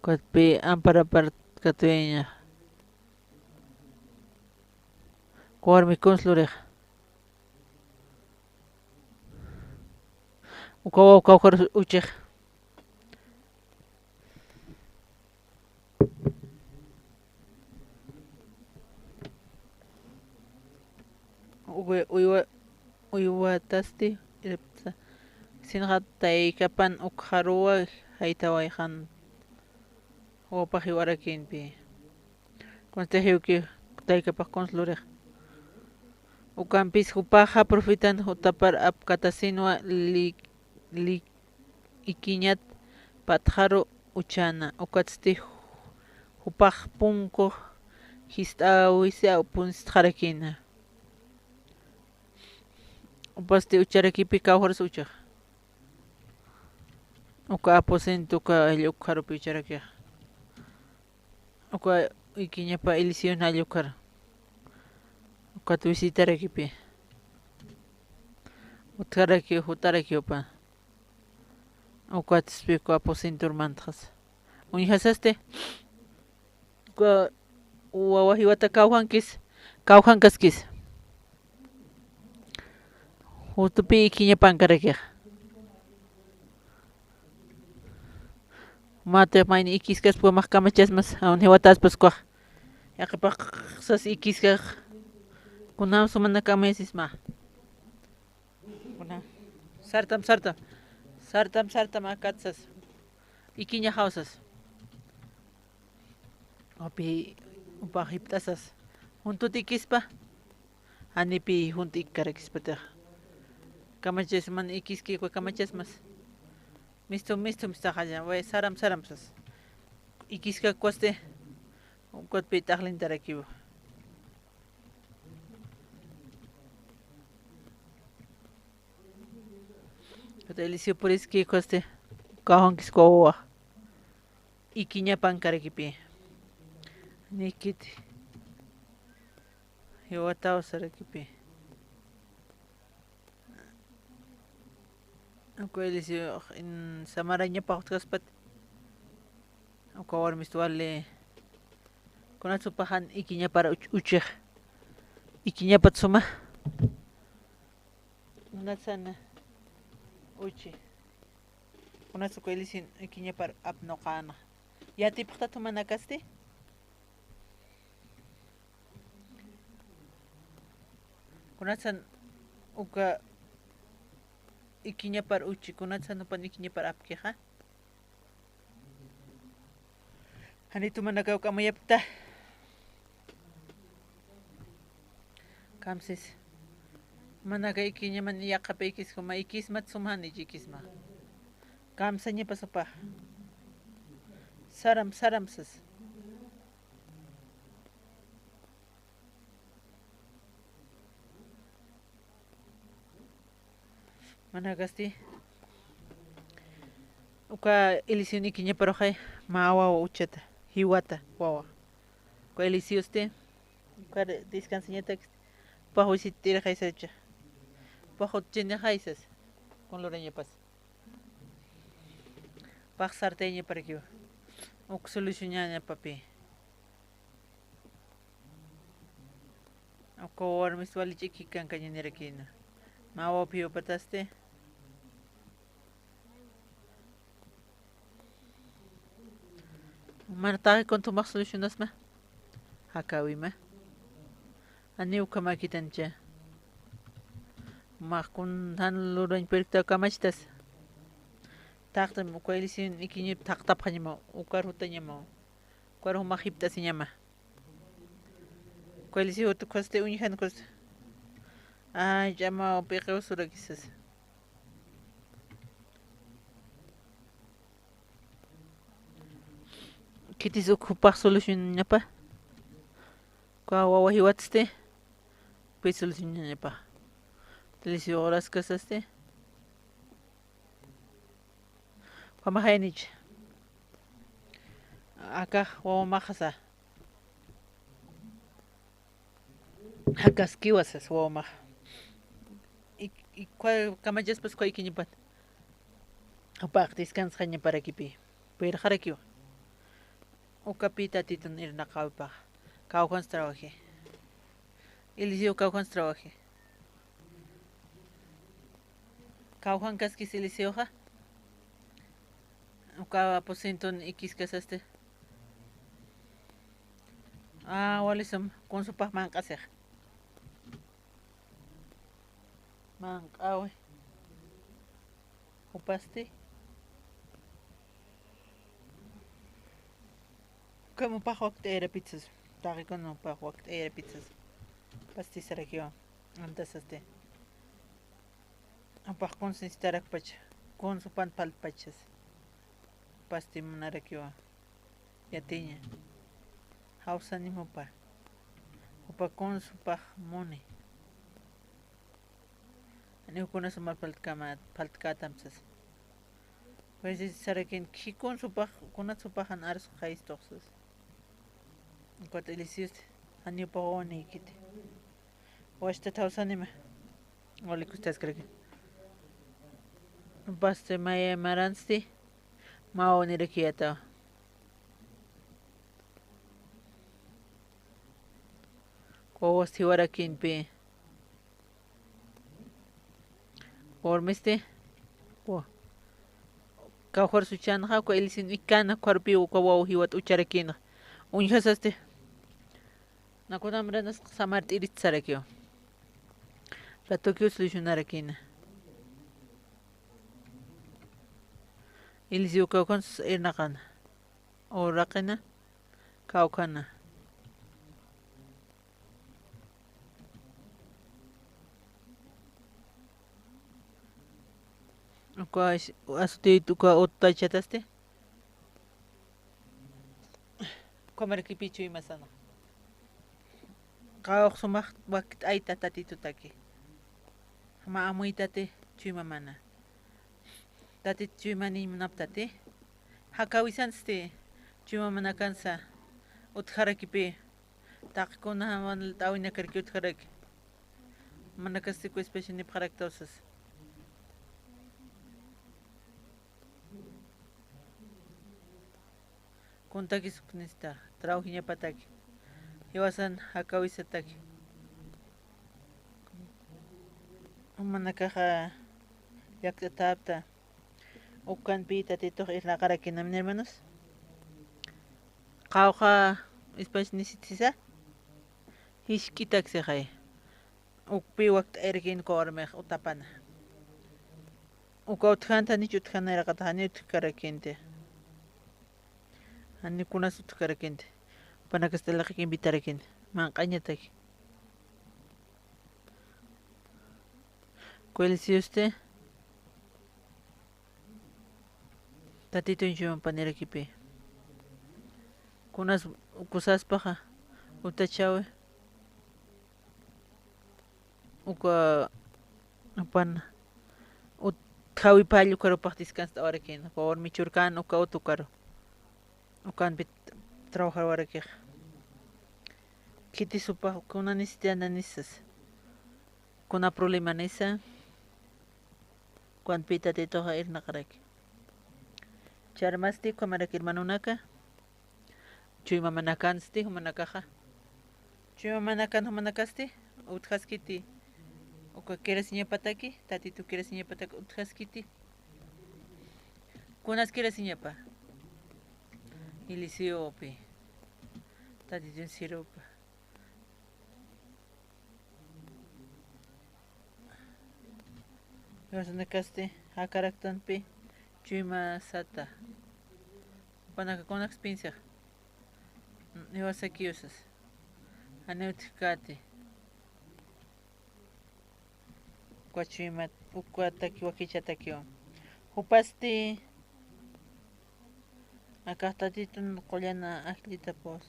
Kotpi ampara part katueña. Kuarmi konslureh. Ukawa kawkar ucheh. Uywataste sinqatay kapan ukharuwa haytawayhan wapahi warakinpi konstehiuki taykapaq konslureh ukampis hupaqa profitan hutapar apkatasinwa li ikiñat patharu uchana ukatsti hupaq punku hist'awisa punstharakina upaste ucharakipi kawharas uchaq uka aposento ka ukharupi ucharakiq uka ikiñapa elección allukar ukat visitarakipi utkaraki hutarakiupa ukatispi ku aposentor mantas unihasaste uka wawahiwata kawhankaskis hutupi ikiñapankarakiq mate mayni ikisqaspa mahkamachasmas awniwataspas kuaq yaqipaqsas ikisqaq kunan sumana kamesisma kuna sartam akatsas ikiña hawsas api upaq hiptasas juntutikispa anipi junti ikkarakispataj kamachasman ikiski kamachasmas mistum mistaqalla way saramsas ikiska kuaste ukatpi taqlintarakiwa Eliseo puriski kuaste kahonkis kowa ikiñapankarakipi nikiti hiwataw sarakipi Uka Eliseo in Samaraña paqutqaspat uka warmis wale kunatsupahan ikiñapara uchiq ikiñapat suma unatsana uchi kunatsuka Eliseo ikiñapara apnoqana yatipaqta tumanakaste kunatsan uka ikiñapar uchi kunatsanupan ikiñapar apkiqa hanitu manakaw kamayapta kamsis manaka ikiñaman yaqapa ikisquma ikismat sumani ikisma kamsaña pasapa saramsas managasti uka Eliseo ikiñaparoqay mawawa uchata hiwata wawa uka Eliseoste uka descansañata pahuisitirajaysachá pahutchinajaysas con loreñapas paqsarteña parakiwa uka solucionaña papi uka warmis walichiki kankaña nirakina mawapi upataste manataqi kontumaq solucionasma hakawima ani uka makitancha maqkun han lurañpirikta kamachtas taqtam uka Eliseo ikiñip taqtapqañama uka rutañama uka rumaq hiptasiñama uka Eliseo tukaste uñihankusta ay llama piqe usurakisas Kitis ukupaq solution ñapa. Kwa wawa hiwatste. Pues solution ñapa. Delisio horas kasaste. Kwa mahaynich. Acá wawa majasa. Hakas kiwasas wawa maj. Y cuál camayas pues cuál kiñipan. Apaq descansa ña para kipi. Pero jarakiwa. O capita titan ir na kaupa. Kauhans trabaje. Elisio kauhans trabaje. Kauhan kaskis Elisio ha. O ka aposenton ikis kasaste. Ah, walisam con su paj man kaseh. Man kawe. Upaste. Como pa waqt era pizzas. Taqi kono pa waqt era pizzas. Pasti sarakyo. Antas este. Apa kon sin starak pach. Kon su pan pal pachas. Pasti munarakyo. Ya tiña. Hausa ni mopa. Opa kon su pa moni. Ani ukuna su mal paltkatamsas. Pues sarakin ki kon su pa kuna su pa han ars khais toxas. Enquanto ele existe, a new power naked. Watch the house anime. Olha que está escrevendo. Basta mai maransti. Mau ni rekieta. Ko wasti wara kin pe. Ormeste. Ko. Ka khor su chan ha ko elisin ikana korpi ko wa hiwat ucharakin. Unhasaste. Nakonamranas samart irit sarakyo. Ratokyo solucionarakina. Ilizio kaukans irnakan. O rakina. Kaukana. Kwa asuti tuka otta chataste. Comer kipichu y masana. Kau sumak wakt ay tatati tutaki. Ma amoy tate chuma mana. Tate chuma ni manaptate. Hakawisan ste chuma mana kansa. Utharaki tak kona man tawina karki utharaki. Manakasti ko especially ni paraktosas. Kuntaki suknista. Trauhinya pataki. Iwasan hakawisataki. Manakaja yaktatapta. Ukan pita tito irnakarakinam hermanos. Kauja ispanisitisa. Hishkitak se jay. Ukpi wakt ergin kormech utapana. Ukautjanta ni chutjana erakatani utkarakinte. Ani kunas utkarakinte. Panakastela que invitar aquí. Mancañataki. ¿Cuál es usted? Tatito en su panera kipe. Kunas kusas paja. Utachawe. Uka pan. Uthawi palio caro partiscans ahora aquí. Por mi churcan uka utukaro. Ukan bit trabajar ahora aquí. Kiti supa kuna necesidad nisas. Kuna problema nisa. Cuando pita te toja ir nakaraki. Charmasti kumaraki hermanunaka. Chui mamanakansti humanakaja. Chui mamanakan humanakasti. Uthaskiti. Uka quieres niña pataki. Tati tú quieres niña pataki. Uthaskiti. Kunas quieres niña pa. Ilisio opi. Tati tú siropa. Yosnakaste hakaraktan pi chuma sata. Panaka konak spinsa. Niwasaki usas. Aneutkati. Kwachima ukwataki wakichataki. Hupasti Acá tatitun qollana aqlita pos.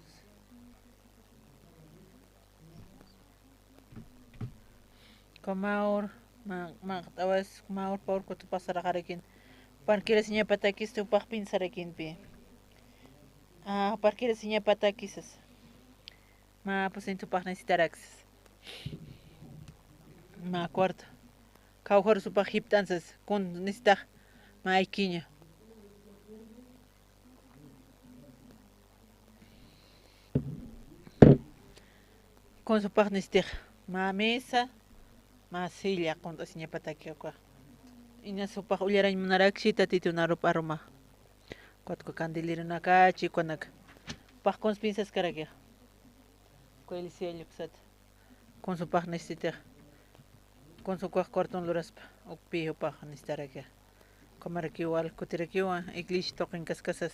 Kamaur tawas kamaur paur ko tu pasara karekin. Parkira sinya patakis tu pakpin sarekin pi. Parkira sinya patakisas. Pues en tu página necesitaraxes. Cuarto. Caujar su pajiptanzas con necesita maiquiña. Con su página necesita mesa, silla con la sinya pataki acá. Y na su paj ullarañ munaraxita titunarup aroma. Cuatro candelero naka chiconac. Paj con pinzas caragia. Con su página necesita. Con su cuartón luraspa. O pijo página necesita aquí. Como aquí igual, cotir igual, iglesia toquen cascasas.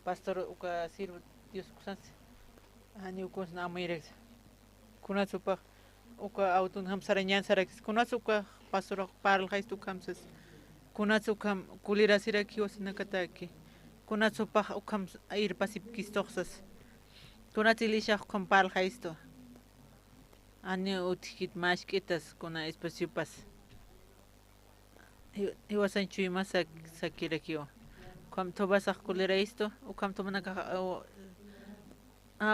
Pastor uka sirve Dios kusans. Ani ukos na amuirex. Kuna supa uka autun ham sarañan sarax. Kuna suka pastor parl hais tu kamsas. Kuna suka kulira siraki osinakataki. Kuna supa ukam ir pasip kistoxas. Kuna tilisha ukam parl hais tu. Ani utkit mashkitas kuna espacio pas. Iwasan chui masak sakirakio. Kam to basak kulira isto, ukam to manaka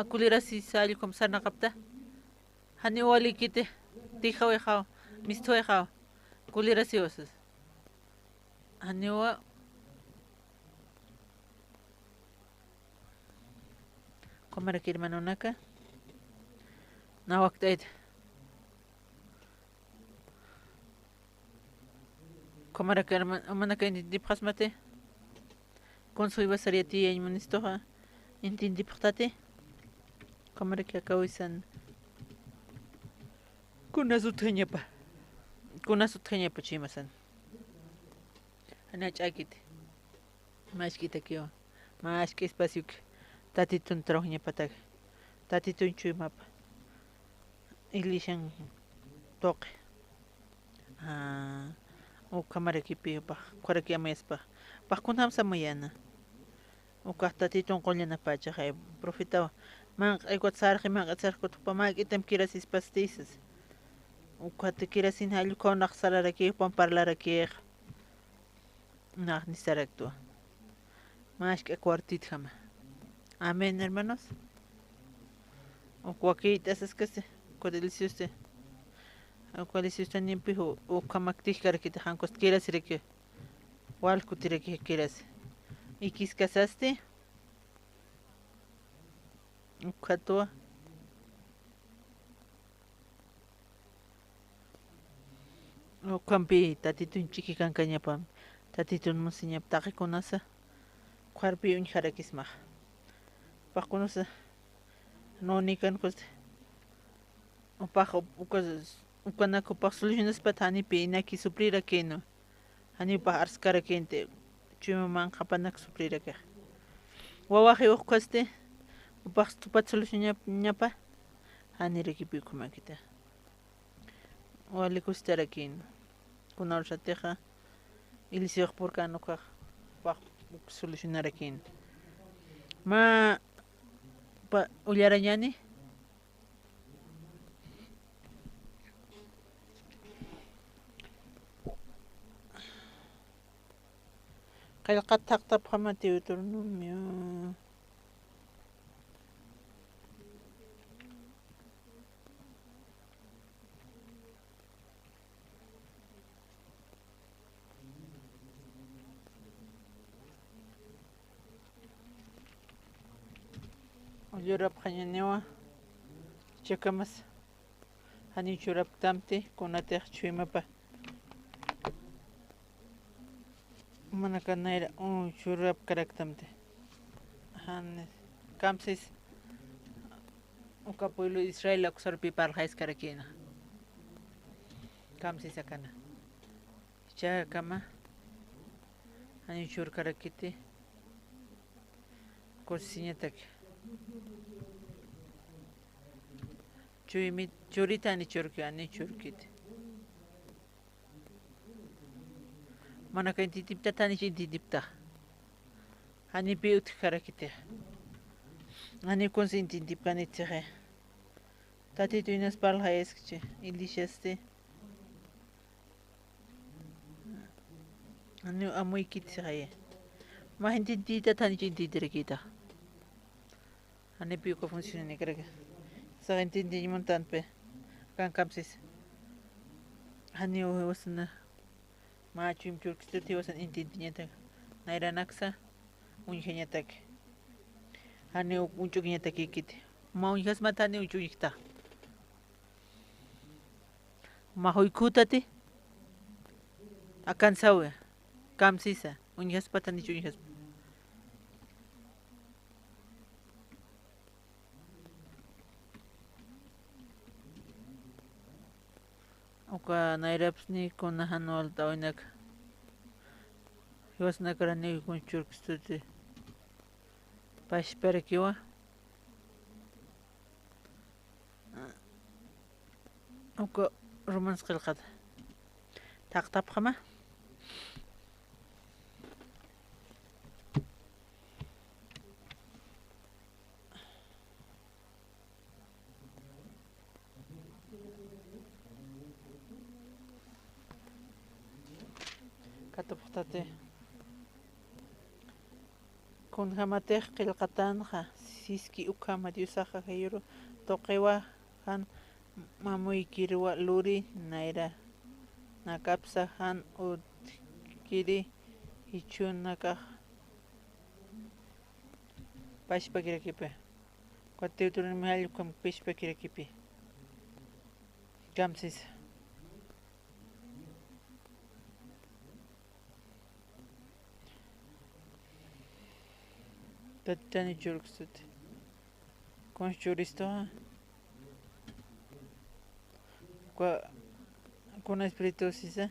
kulira si sali kom sana kapta. Hani wali kite, tijaw ejaw, misto ejaw, kulira si osas. Hani wa komara kirmanonaka. Na waktaid. Komara kirmanonaka indi dipkhasmate. Con su iba sariati y munistoha intindi portate kamara que akawisan kuna su teñapa chimasan ana chakite mashkita kio mashki espacio tatitun trojña patak tatitun chuimapa ilishan toque o kamara que pio pa kwara que amespa pa kunam samayana o tatitun qollana pacha hay profita man ay sarji man atsarko tu pamak item kirasis pastisas o kirasin halu konak salaraki pon parlaraki nah ni sarakto más que cuartit jama amén hermanos o cuaquitas es que se delicioso o delicioso ni pijo o kamaktis karakita hankos kirasireke wal kutireke kiras ¿Y quis casaste? Ukatua. O campi tatitun chiki kankaña pam. Tatitun musiñap taki konasa. Kuarpi un jarakisma. Pa konosa. No ni kan koste. O pa ukanako pa soluciones patani pi naki suplira keno. Hani pa arskara kente. Chuma man kapanak suplira ka. Wawaji okkaste. Upax tupat solución ñapa. Hani rekipi kumakita. Wali kustarakin. Kuna orsateja. Ilisio por kano ka. Pa solucionar aquí. Ma pa ullarañani. Kaya katak hamati uturnomyo. Llorap hañanewa. Chakamas. Hani churap tamte. Konate chuimapa. Manakanaira churap karaktamte. Han kamsis uka pueblo Israel akusarpi parjais karakina. Kamsis akana. Cha kama hani chur karakiti. Cosiñatak. Churita ni churki ani churkit. Mana kan titipta tani cintitipta. Hani biut karakite. Hani konsintintip kanitse. Tati tuinas balha eskche. Ilisheste. Hani amuy kitse. Mahintintita tanjintitire kita. Hani biu ko funciona ni karaka. Sa intinti montan pe. Kan kapsis. Hani wasna. Machim churkstuti wasan intintinya tak. Naira naksa. Unjanya tak. Hani unchuknya tak ikit. Ma unjas matani unchukta. Ma hoikutati. Akan sawe. Kamsisa. Unjas patani unjas. Oka nairapsni kona hanual tawinak. Hiwas nakarani kun churkstuti. Pashpera kiwa. Oka romans qilqad. Taqtab qama. Katapqtate. Kun hamatej qilqatanja siski ukama diusaja hayuru toqewa han mamuy kirwa luri naira nakapsa han ud kiri hichunaka pashpa kirakipe kwateuturun mahal kam pashpa kirakipe kamsis Tatani churksut. Con churisto. Con espíritu sisa.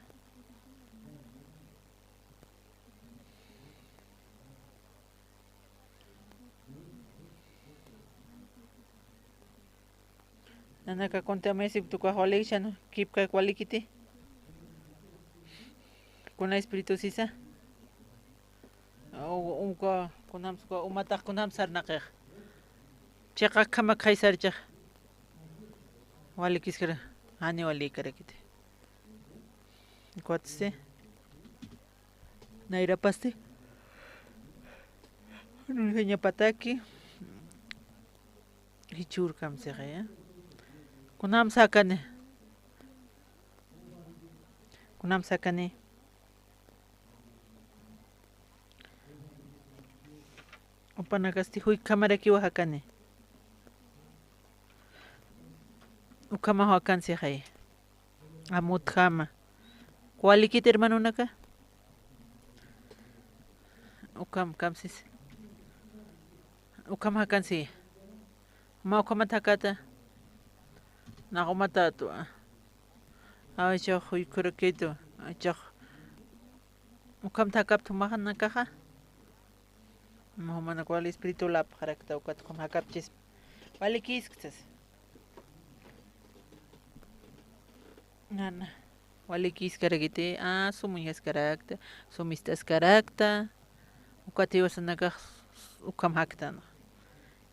Nanaka conta mesi tu kwa holeishan keep ka qualikiti. Con espíritu sisa. Unka kunam sko umataq kunam sarnaqej cheqa kama khaysarchaq wali kiskara hani wali karakite kwatse naira paste nunya pataki hichur kam se ya kunam sakane Upanakasti hui kamera ki wahakane. Ukama hakan se hay. Amut kama. Kuali kit hermano naka? Ukam kamsis. Ukam hakan se. Ma ukama takata. Nakumata tu. Ay chak hui kuraketo. Ay chak. Ukam takap tumahan nakaha. Mohomana kuali espíritu lap harakta ukat kom hakapchis. Wali kisktas. Nana. Wali kiskaragite. Sumunyas karakta. Sumistas karakta. Ukati wasanaka ukam haktan.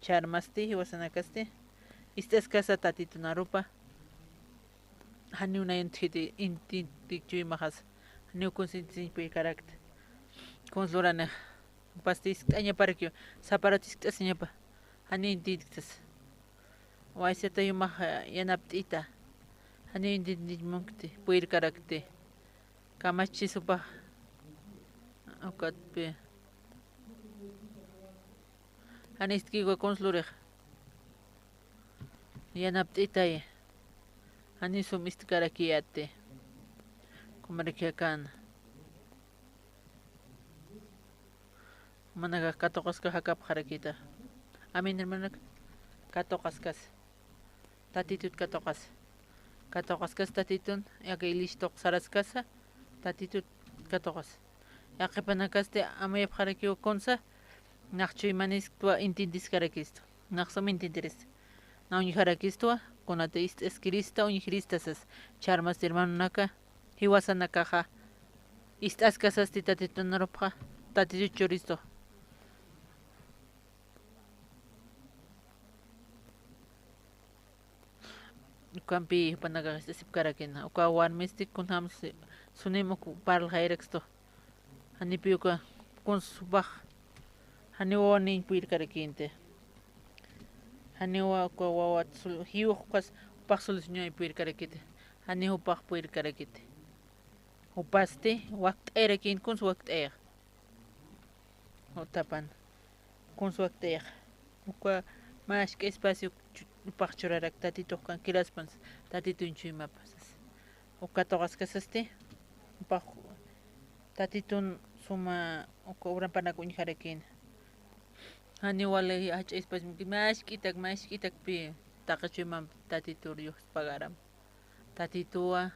Charmasti wasanakaste. Istas casa tatitu narupa. Hani una intiti chui mahas. Hani ukunsinti pi karakta. Konslorana. Pastis aña para que zaparatis añapa hani indictas waiseta yuma yanaptita hani indicmunkti puir karakte kamachi supa okatpe hani istkiwa konslureg yanaptita hani sumist karakiate kumarakiakan Managa katokas ka hakap harakita. Amin hermano katokas kas. Tatitut katokas. Katokas kas tatitun yakailistok saras kasa. Tatitut katokas. Yakipanakas te amayap harakio konsa. Nakchui manis tua intindis harakisto. Naksom intindiris. Na uny harakisto konate ist eskrista uny hristasas. Charmas hermano naka. Hiwasanakaha. Ist askasas ti tatitun naropha. Tatitut choristo. Ukampi panagakasta sipkarakina. Uka warmisti kunham sunimo parl hairexto. Hanipi uka kun subah. Haniwa nin puir karakinte. Haniwa uka wawat hiu kas upak solusunyo puir karakite. Hani upak puir karakite. Upaste wakt erakin kun wakt er. Otapan. Kun wakt er. Uka más que espacio upak churarak tatito kan kilaspans tatito inchima pasas. Uka togas kasaste upak tatitun suma uka uran panakun harakin. Hani wala hach espacio más kitak pi takachimam tatito yos pagaram. Tatitua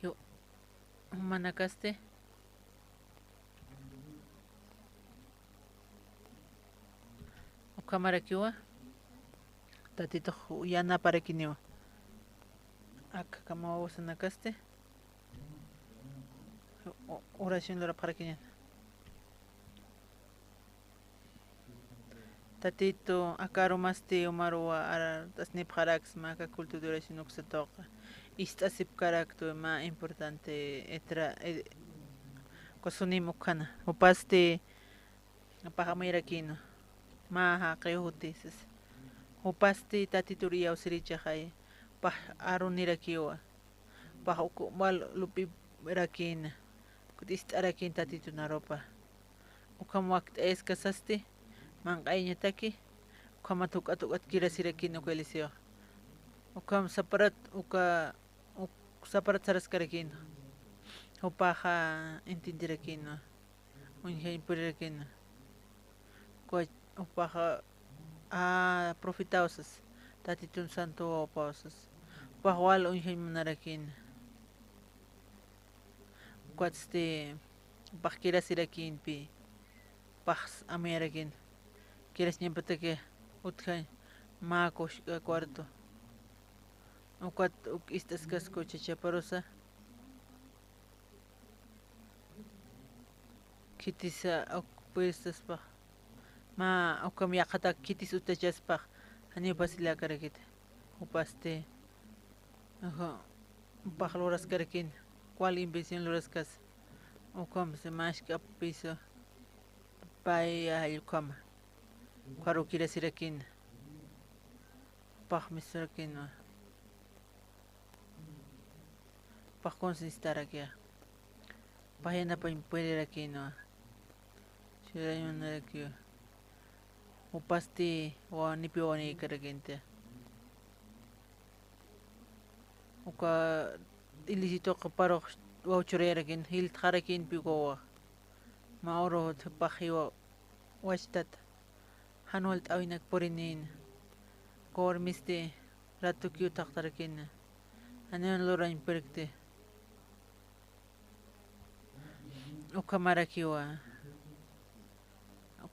yo manakaste. Cámara kiwa tatito yana para kiniwa acá kama wasanakaste oración lora para kiniwa tatito akaro maste umarwa ara tasnip harax maka cultura sinuksa toqa istasip karakto ma importante etra kosunim ukana upaste pahamira kino maha qehutis upaste tatituria usiricha hay pa arunirakiwa pa wal lupi rakin kudist arakin tatitu naropa ukam waqt eskasaste manqayña taki ukamatuk atukat kirasirakin ukelisio ukam saparat saparat saraskarakin upaha intindirakin unja impurirakin upaha profitausas tatitun santo pausas pahwal unjay manarakin cuatste pahkira sirakin pi pahs amerakin quieres niempatake utjay makos cuarto ukat istas casco chachaparosa kitisa puestas pa ma ukam yakata kitis utachaspa hani pasila karakit upaste pahloras karakin cual invención loras kas ukam se mashka piso pai ay ukam kwaro kira sirakin pah misrakin pah consistar aquí pahena pa impuere aquí no shirayon aquí upaste wa nipiwani karagente uka ilisito kaparo wa churerakin hil kharakin pigowa maoro pahiwa washtat hanwalt awinak porinin kormiste ratukyu taktarakin anan lorain perkte uka marakiwa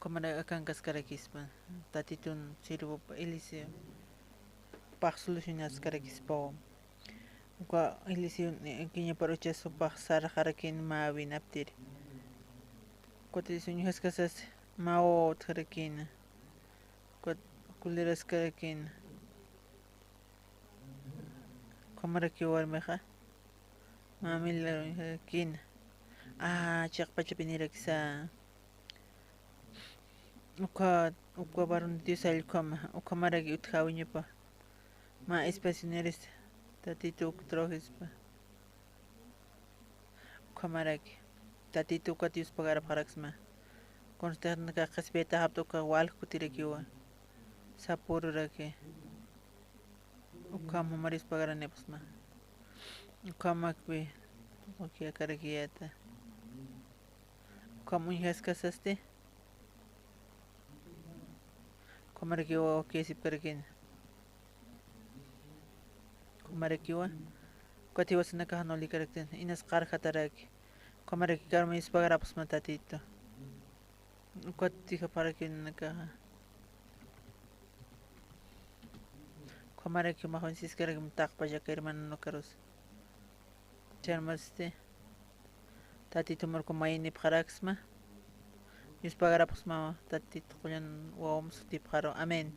kamara akan kaskarakispa tatitun sirvo elisio pah solucionas karakispa uka elisio kinya parochaso pah sara harakin maawin aptir kotisun haskasas mao harakin kot kuleras karakin kamara kiwar meha mamil harakin chakpa chapiniraksa uka barun tisal kama uka maragi uthawinya pa ma espacioneres tatito trojes pa uka maragi tatito katius pagara paraxma consterna ka khasbeta hapto ka wal kutirakiwa sapuru rake uka maris pagara nepsma uka makbe uka karakiata uka munhas kasaste Kumarakiwa kesip karakin kumarakiwa katiwas nakahanoli karakten inas karkhatarak kumaraki karmis pagarapos matatito ukati kaparakin naka kumaraki mahonsis karakim takpa jakir manano karos charmaste tatito markumaini pagaraksma Yus pagarapos mama tatito kuyan wawam sutip karo amen